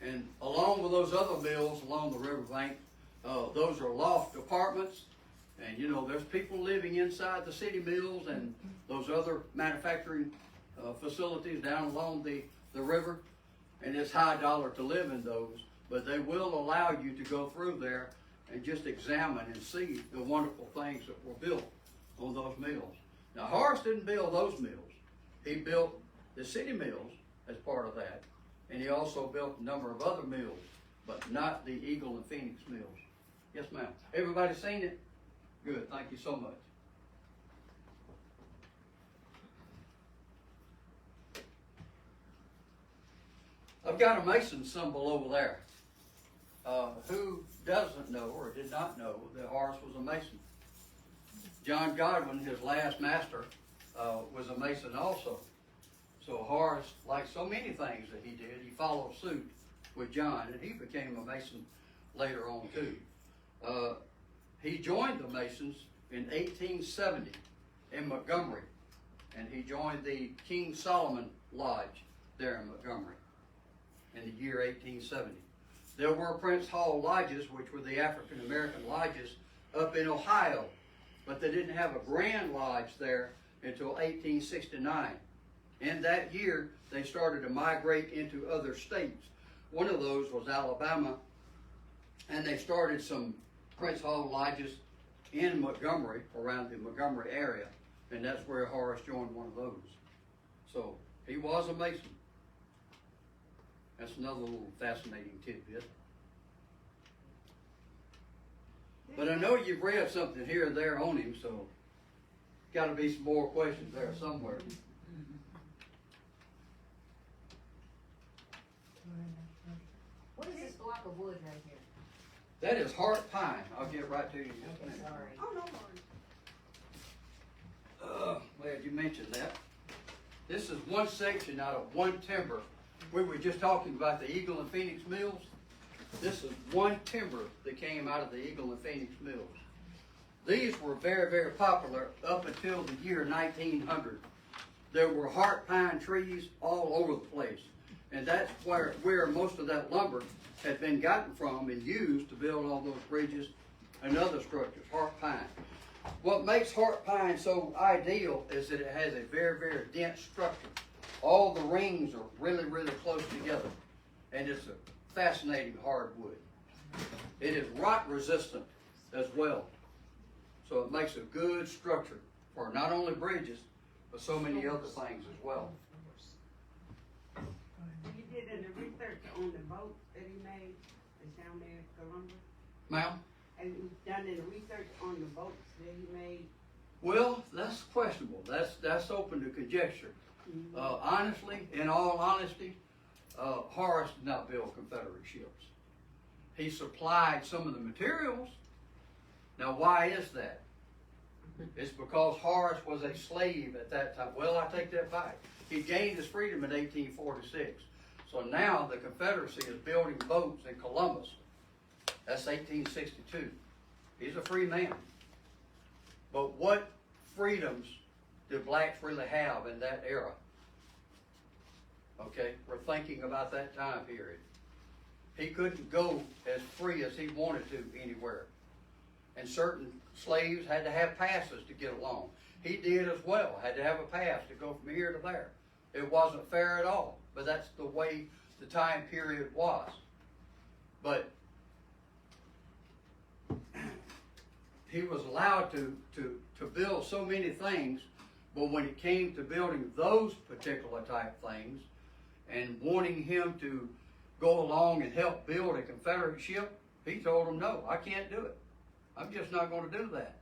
And along with those other mills along the riverbank, those are loft apartments. And you know, there's people living inside the city mills and those other manufacturing facilities down along the river. And it's high dollar to live in those, but they will allow you to go through there and just examine and see the wonderful things that were built on those mills. Now, Horace didn't build those mills. He built the city mills as part of that. And he also built a number of other mills, but not the Eagle and Phoenix mills. Yes, ma'am. Everybody seen it? Good. Thank you so much. I've got a Mason symbol over there. Who doesn't know or did not know that Horace was a Mason? John Godwin, his last master, was a Mason also. So Horace, like so many things that he did, he followed suit with John, and he became a Mason later on too. He joined the Masons in 1870 in Montgomery, and he joined the King Solomon Lodge there in Montgomery in the year 1870. There were Prince Hall lodges, which were the African American lodges up in Ohio, but they didn't have a Grand Lodge there until 1869. In that year, they started to migrate into other states. One of those was Alabama, and they started some Prince Hall lodges in Montgomery, around the Montgomery area, and that's where Horace joined one of those. So he was a Mason. That's another little fascinating tidbit. But I know you've read something here and there on him, so got to be some more questions there somewhere. What is this block of wood right here? That is heart pine. I'll get right to you in just a Okay, minute. sorry. Oh, no worries. Glad you mentioned that. This is one section out of one timber. We were just talking about the Eagle and Phoenix mills. This is one timber that came out of the Eagle and Phoenix mills. These were very, very popular up until the year 1900. There were heart pine trees all over the place. And that's where most of that lumber had been gotten from and used to build all those bridges and other structures, heart pine. What makes heart pine so ideal is that it has a very, very dense structure. All the rings are really, really close together. And it's a fascinating hardwood. It is rot resistant as well. So it makes a good structure for not only bridges, but so many other things as well. You did any research on the boat that he made that's down there in Columbus? Ma'am? Have you done any research on the boats that he made? Well, that's questionable. That's open to conjecture. Honestly, in all honesty, Horace did not build Confederate ships. He supplied some of the materials. Now, why is that? It's because Horace was a slave at that time. Well, I take that back. He gained his freedom in 1846. So now the Confederacy is building boats in Columbus. That's 1862. He's a free man. But what freedoms did blacks really have in that era? Okay, we're thinking about that time period. He couldn't go as free as he wanted to anywhere. And certain slaves had to have passes to get along. He did as well, had to have a pass to go from here to there. It wasn't fair at all, but that's the way the time period was. But he was allowed to build so many things, but when it came to building those particular type things and wanting him to go along and help build a Confederate ship, he told them, no, I can't do it. I'm just not going to do that.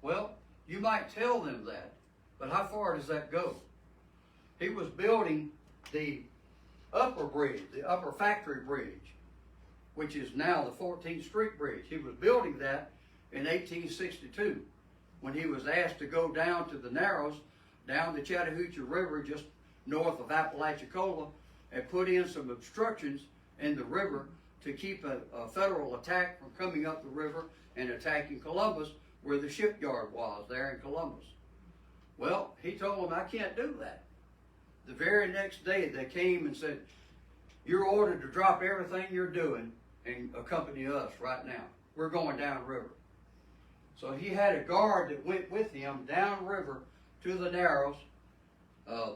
Well, you might tell them that, but how far does that go? He was building the upper bridge, the upper factory bridge, which is now the 14th Street Bridge. He was building that in 1862 when he was asked to go down to the Narrows, down the Chattahoochee River just north of Apalachicola, and put in some obstructions in the river to keep a federal attack from coming up the river and attacking Columbus, where the shipyard was there in Columbus. Well, he told them, I can't do that. The very next day they came and said, you're ordered to drop everything you're doing and accompany us right now. We're going downriver. So he had a guard that went with him downriver to the Narrows,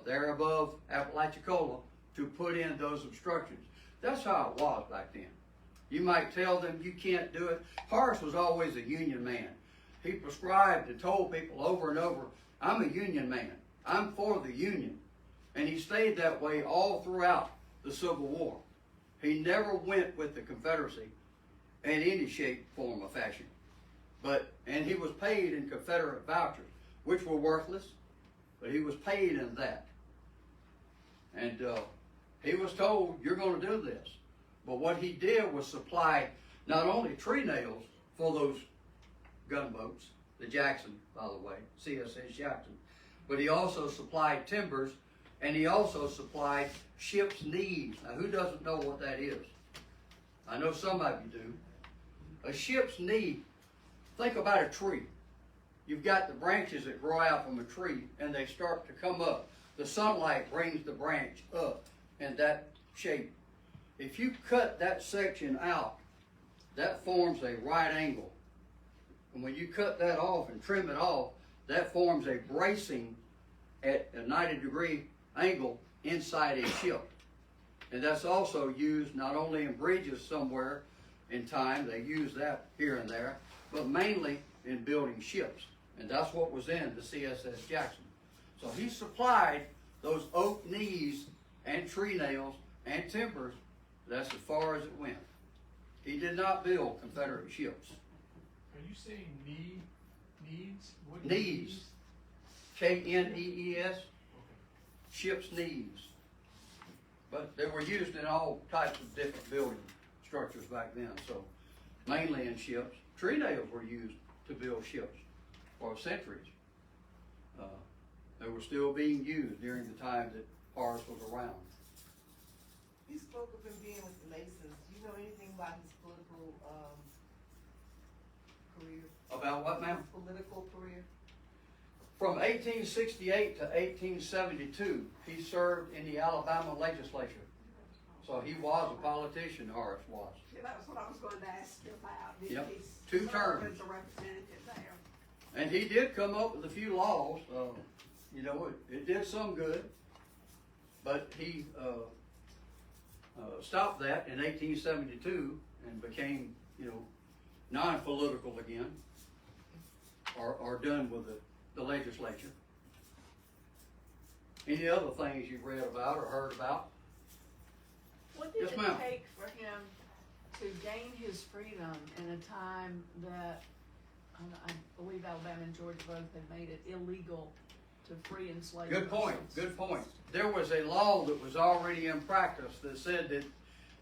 there above Apalachicola, to put in those obstructions. That's how it was back then. You might tell them you can't do it. Horace was always a union man. He prescribed and told people over and over, I'm a union man. I'm for the union. And he stayed that way all throughout the Civil War. He never went with the Confederacy in any shape, form, or fashion. And he was paid in Confederate vouchers, which were worthless, but he was paid in that. And he was told, you're going to do this. But what he did was supply not only tree nails for those gunboats, the Jackson, by the way, CSS Jackson, but he also supplied timbers, and he also supplied ship's knees. Now, who doesn't know what that is? I know some of you do. A ship's knee, think about a tree. You've got the branches that grow out from a tree, and they start to come up. The sunlight brings the branch up in that shape. If you cut that section out, that forms a right angle. And when you cut that off and trim it off, that forms a bracing at a 90-degree angle inside a ship. And that's also used not only in bridges somewhere in time, they use that here and there, but mainly in building ships. And that's what was in the CSS Jackson. So he supplied those oak knees and tree nails and timbers. That's as far as it went. He did not build Confederate ships. Are you saying needs? What Knees. K-N-E-E-S. Ship's knees. But they were used in all types of different building structures back then. So mainly in ships. Tree nails were used to build ships for centuries. They were still being used during the time that Horace was around. You spoke of him being with the Masons. Do you know anything about his political career? About what, ma'am? His political career? From 1868 to 1872, he served in the Alabama legislature. So he was a politician, Horace was. Yeah, that was what I was going to ask you about. Did Yep. he 2 serve terms. as a representative there? And he did come up with a few laws. You know, it did some good. But he stopped that in 1872 and became, non-political again, or done with the legislature. Any other things you've read about or heard about? What did Yes, it ma'am. take for him to gain his freedom in a time that I believe Alabama and Georgia both had made it illegal to free enslaved Good point, persons? good point. There was a law that was already in practice that said that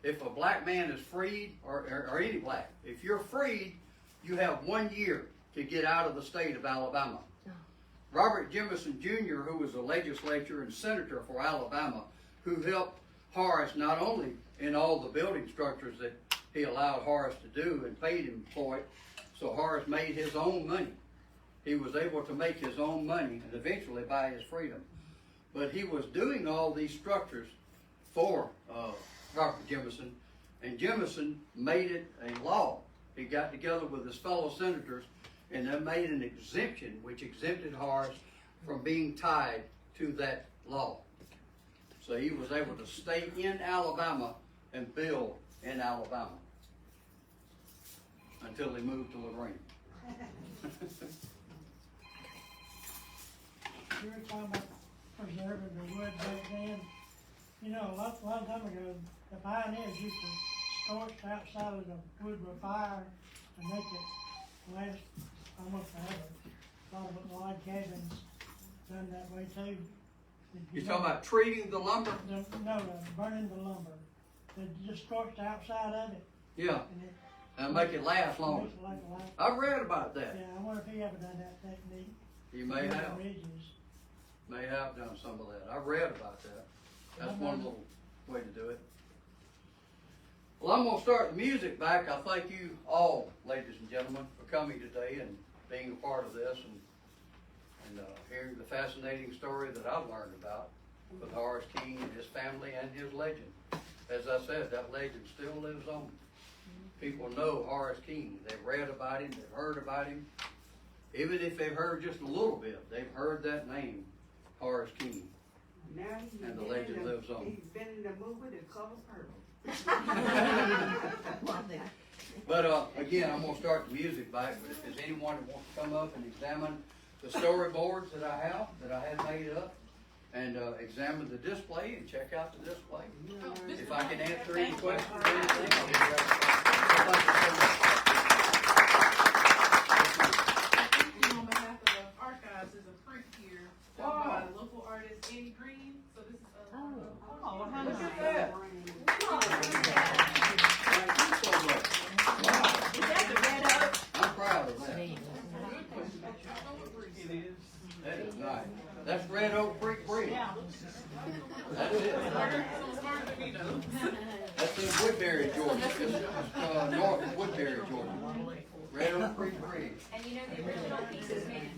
if a black man is freed, or any black, if you're freed, you have 1 year to get out of the state of Alabama. Robert Jemison Jr., who was a legislator and senator for Alabama, who helped Horace not only in all the building structures that he allowed Horace to do and paid him for it, so Horace made his own money. He was able to make his own money and eventually buy his freedom. But he was doing all these structures for Robert Jemison, and Jemison made it a law. He got together with his fellow senators, and they made an exemption which exempted Horace from being tied to that law. So he was able to stay in Alabama and build in Alabama until he moved to Lorraine. You were talking about preserving the wood back then. You know, a long time ago, the pioneers used to scorch outside of the wood with fire and make it last almost forever. A lot of log cabins done that way too. You're talking about treating the lumber? No, burning the lumber. They just scorched the outside of it. Yeah, And it and make it last longer. makes it like a light. I've read about that. Yeah, I wonder if he ever done that technique. You may Building have. Ridges. May have done some of that. I've read about that. That's one little way to do it. Well, I'm going to start the music back. I thank you all, ladies and gentlemen, for coming today and being a part of this. and hearing the fascinating story that I've learned about with Horace King and his family and his legend. As I said, that legend still lives on. People know Horace King. They've read about him, they've heard about him. Even if they've heard just a little bit, they've heard that name, Horace King. Now he's And the been legend in the- lives on. He's been in the movie The Color Purple. But again, I'm gonna start the music back, but if there's anyone that wants to come up and examine the storyboards that I had made up, and examine the display and check out the display. If I can answer any questions or anything, I'll be glad to. Thank you so much. On behalf of the archives, there's a print here done by local artist Eddie Green. So this is Oh, how Look nice. at that. Thank you so much. Wow. Is that the red oak? I'm proud of that. That is nice. That's Red Oak Creek Bridge. That's it. That's in Woodbury, Georgia. It's north of Woodbury, Georgia. Red Oak Creek Bridge. And you know, the original piece is made